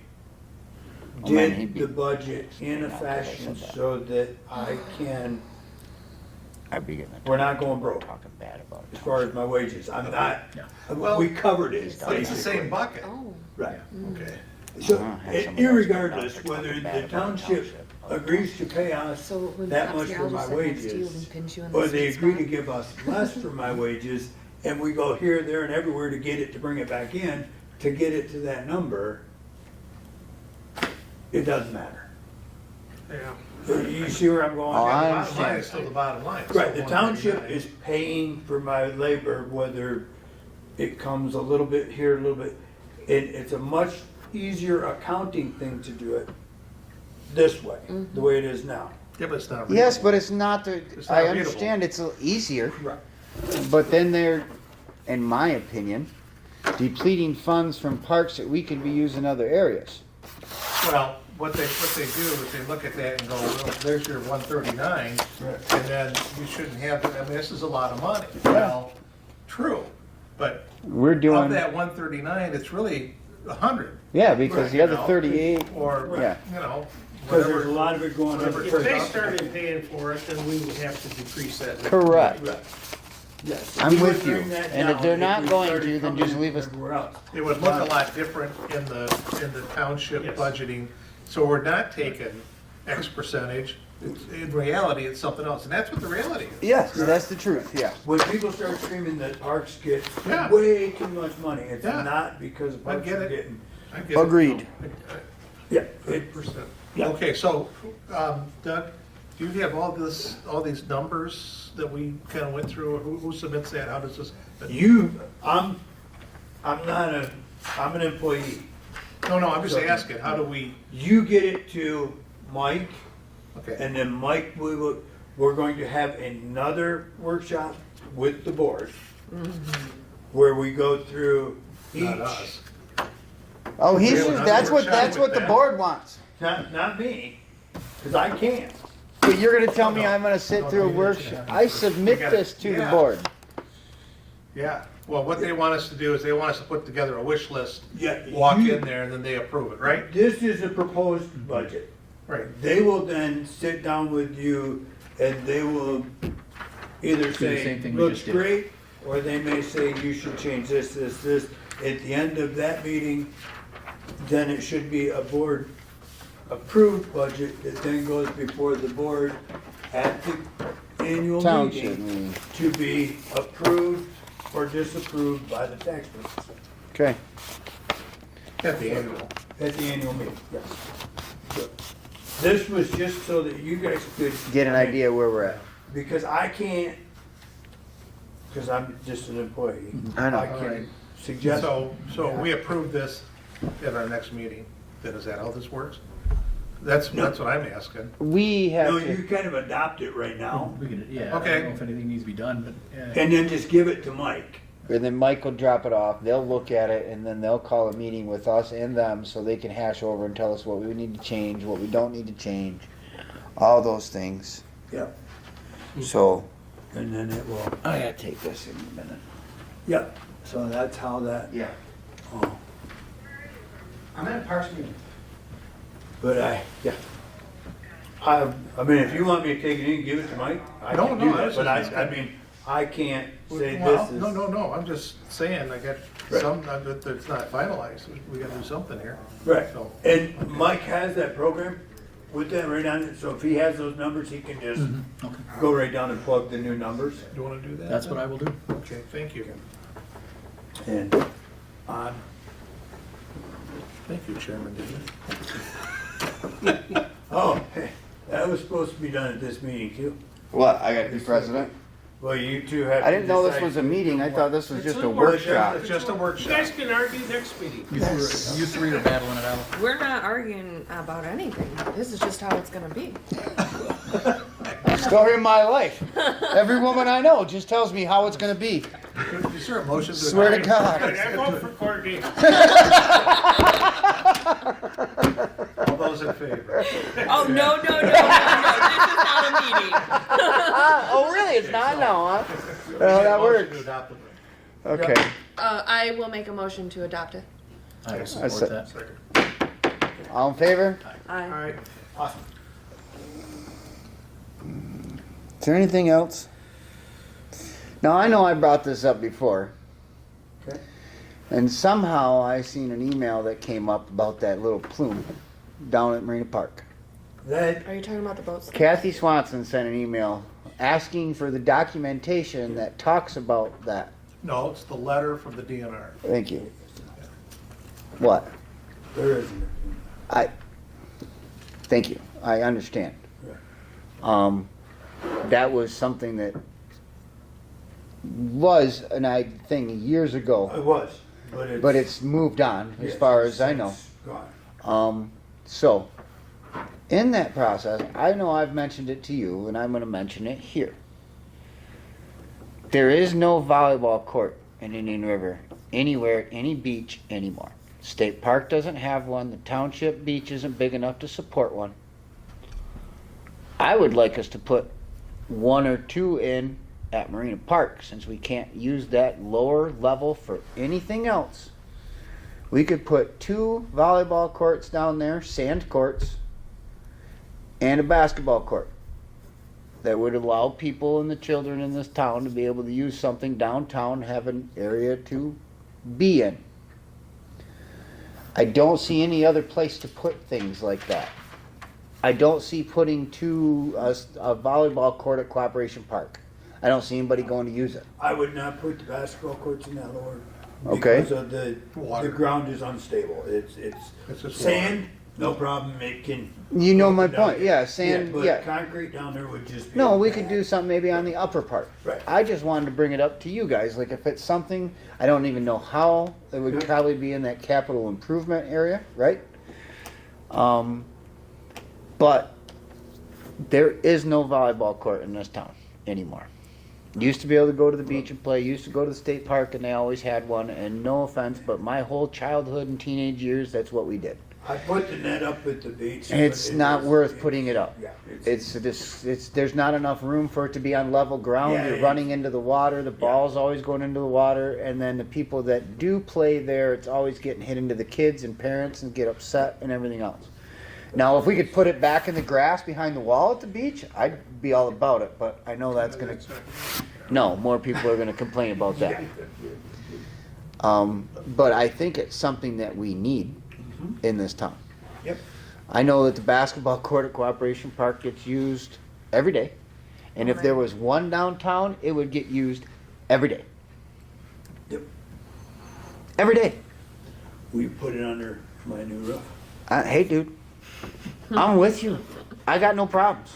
Oh, man, he'd did be the budget in a out 'cause I fashion said that. so that I can, I'd be getting we're not going broke talking bad about as far as my wages. I'm not, Well, we covered it. but it's the same basically. bucket, Oh, Right. okay. So Have somebody else come down irregardless there whether talking bad the about the township township. agrees to pay us so when that Bob's much here, for I'll my just sit next to you wages, and pinch you in the or they sweet agree to spot. give us less for my wages, and we go here, there, and everywhere to get it, to bring it back in, to get it to that number, it doesn't matter. Yeah. You see where I'm going? Oh, I The bottom line understand. is still the bottom line. It's Right, the still township 139. is paying for my labor, whether it comes a little bit here, a little bit. It's a much easier accounting thing to do it this way, the way it is now. Yeah, but it's not. Yes, readable. but it's not the, It's not I readable. understand it's a little easier, Right. but then they're, in my opinion, depleting funds from parks that we could be using in other areas. Well, what they do is they look at that and go, well, there's your 139, Right. and then you shouldn't have, I mean, this is a lot of money. Well, true, but We're of doing, that 139, it's really 100. yeah, because the you other know, 38, Or, Yeah. you know, Because there's whatever. a lot of it going Whatever over. it If they turns out. started paying for it, then we would have to decrease that. correct. Right. Yes. I'm We would with you. bring that And if down they're not we going started to, then coming just leave us- everywhere else. It would look a lot different in the township Yes. budgeting. So we're not taking X percentage. In reality, it's something else, and that's what the reality is. Yes, that's the truth, yeah. When people start screaming that parks get Yeah. way too much money, it's Yeah. not because parks get are it. getting. I get it. Agreed. Yeah. 100%. Yeah. Okay, so, Doug, do you have all these numbers that we kind of went through? Who submits that? How does this? I'm not I'm an employee. No, I'm just asking, how do we, You get it to Mike, okay, and then Mike, we're going to have another workshop with the board where we go through each. not us. Oh, We he's, have another that's workshop what with the that. board wants. Not me, because I can't. But you're gonna tell me No, no. I'm gonna sit No, through a no, you workshop? can't. I submit You gotta- this to the yeah. board. Yeah, well, what they want us to do is they want us to put together a wish list, Yeah, walk you- in there, and then they approve it, right? This is a proposed budget. Right. They will then sit down with you and they will either the say, same thing we looks just did." great, or they may say, you should change this. At the end of that meeting, then it should be a board approved budget that then goes before the board at the annual Township meeting meeting. to be approved or disapproved by the taxpayers Okay. At the annual. at the annual meeting, yes. So, this was just so that you guys could. Get an idea where we're at. Because I can't, because I'm just an employee. I know. I can suggest. So we approve this at our next meeting, then is that how this works? That's No. what I'm asking. We have No, to, you kind of adopt it right now, We could, yeah, I Okay. don't know if anything needs to be done, but, yeah. and then just give it to Mike. and then Mike will drop it off, they'll look at it, and then they'll call a meeting with us and them, so they can hash over and tell us what we need to change, what we don't need to change, all those things. Yep. So, And then it will, I gotta take this in a minute. yep, so that's how that, Yeah. oh, I'm at Parks meeting. but I mean, if you want me to take it in, give it to Mike, I No, can no, do I that, was but just- I mean, I can't say Well, this is. no, I'm just saying, I got Right. some, that it's not finalized, we gotta do something here. Right, So- and Mike has that program with that right on it, so if he has those numbers, he can just Okay. go right down and plug the new numbers. Do you wanna do that? That's then? what I will do. Okay, thank you. And on, Thank you, Chairman David. oh, hey, that was supposed to be done at this meeting too. What, I gotta be president? Well, you two have to I didn't know this decide- was a meeting, I thought this was It's just a a workshop. workshop. It's just a You workshop. guys can argue next meeting. You three are battling it out. We're not arguing about anything. This is just how it's gonna be. Story of my life. Every woman I know just tells me how it's gonna be. Is there a motion to? Swear to adjourn? God. I vote for Courtney. All those in favor? Oh, no. This is not a meeting. Oh, really? It's not now, huh? We Well, need a that motion works. to adopt the- Okay. I will make a motion to adopt it. I will I support said- that. Second. All in favor? All Aye. right. Awesome. Is there anything else? Now, I know I brought this up before. Okay. And somehow I seen an email that came up about that little plume down at Marina Park. That, Are you talking about the boats? Kathy Swanson sent an email asking for the documentation that talks about that. No, it's the letter from the DNR. Thank you. What? there isn't. Thank you. I understand. Yeah. That was something that was thing years ago, It was, but it's moved on as yes, far as I know. it's gone. So, in that process, I know I've mentioned it to you, and I'm going to mention it here. There is no volleyball court in Indian River anywhere at any beach anymore. State Park doesn't have one. The Township beach isn't big enough to support one. I would like us to put one or two in at Marina Park, since we can't use that lower level for anything else. We could put 2 volleyball courts down there, sand courts, and a basketball court that would allow people and the children in this town to be able to use something downtown, have an area to be in. I don't see any other place to put things like that. I don't see putting a volleyball court at Cooperation Park. I don't see anybody going to use it. I would not put the basketball courts in that lower. Okay. Because of the Water. ground is unstable. It's just sand, no problem, it can. You know my go down. point, yeah, sand, But yeah. concrete down there would just be. No, we could do something maybe on the upper part. Right. I just wanted to bring it up to you guys, like if it's something, I don't even know how, it would Yeah. probably be in that capital improvement area, right? But there is no volleyball court in this town anymore. Used to be able to go to the beach and play, used to go to the state park and they always had one, and no offense, but my whole childhood and teenage years, that's what we did. I put the net up at the beach. And it's but not was- worth putting it up. Yeah. There's not enough room for it to be on level ground. Yeah, You're yeah. running into the water. The ball's always going into the water, and then the people that do play there, it's always getting hit into the kids and parents and get upset and everything else. Now, if we could put it back in the grass behind the wall at the beach, I'd be all about it. But I know that's gonna. No, more people are gonna complain about that. But I think it's something that we need in this town. Yep. I know that the basketball court at Cooperation Park gets used every day. And if there was one downtown, it would get used every day. Yep. Every day. We put it under my new roof. Hey, dude, I'm with you. I got no problems.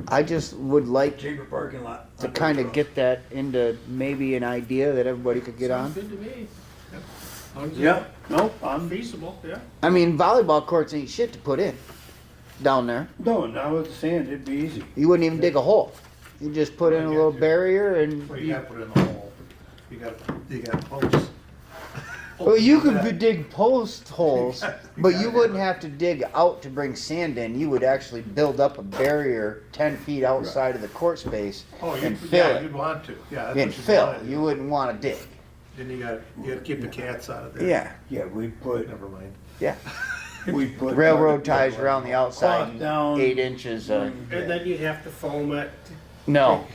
I just would like Chamber parking lot. to under kind the of roof. get that into maybe an idea that everybody could get on. Sounds good to me. Sounds Yeah, no, I'm, feasible, yeah. I mean, volleyball courts ain't shit to put in down there. no, now with the sand, it'd be easy. You wouldn't even dig a hole. You just put in a little barrier and Well, you gotta put it in the hole. You gotta post. well, you could dig post holes, but you wouldn't have to dig out to bring sand in. You would actually build up a barrier 10 feet outside of the court space Oh, and yeah, fill it. you'd want to, yeah. that's And what you'd fill. wanna do. You wouldn't want to dig. Then you gotta keep the cats out of there. Yeah, Yeah, we put, Never mind. yeah. we put. Railroad ties around the outside, Cloth down. 8 inches. And then you'd have to foam it. No.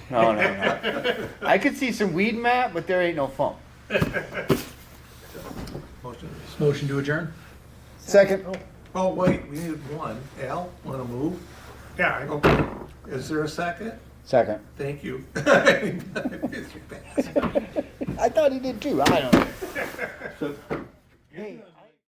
I could see some weed, Matt, but there ain't no foam. Motion. to adjourn? Second. Oh, wait, we need one. Al, wanna move? Yeah, I go, Okay. Is there a second? Second. Thank you. I thought he did too. I don't know. Hey.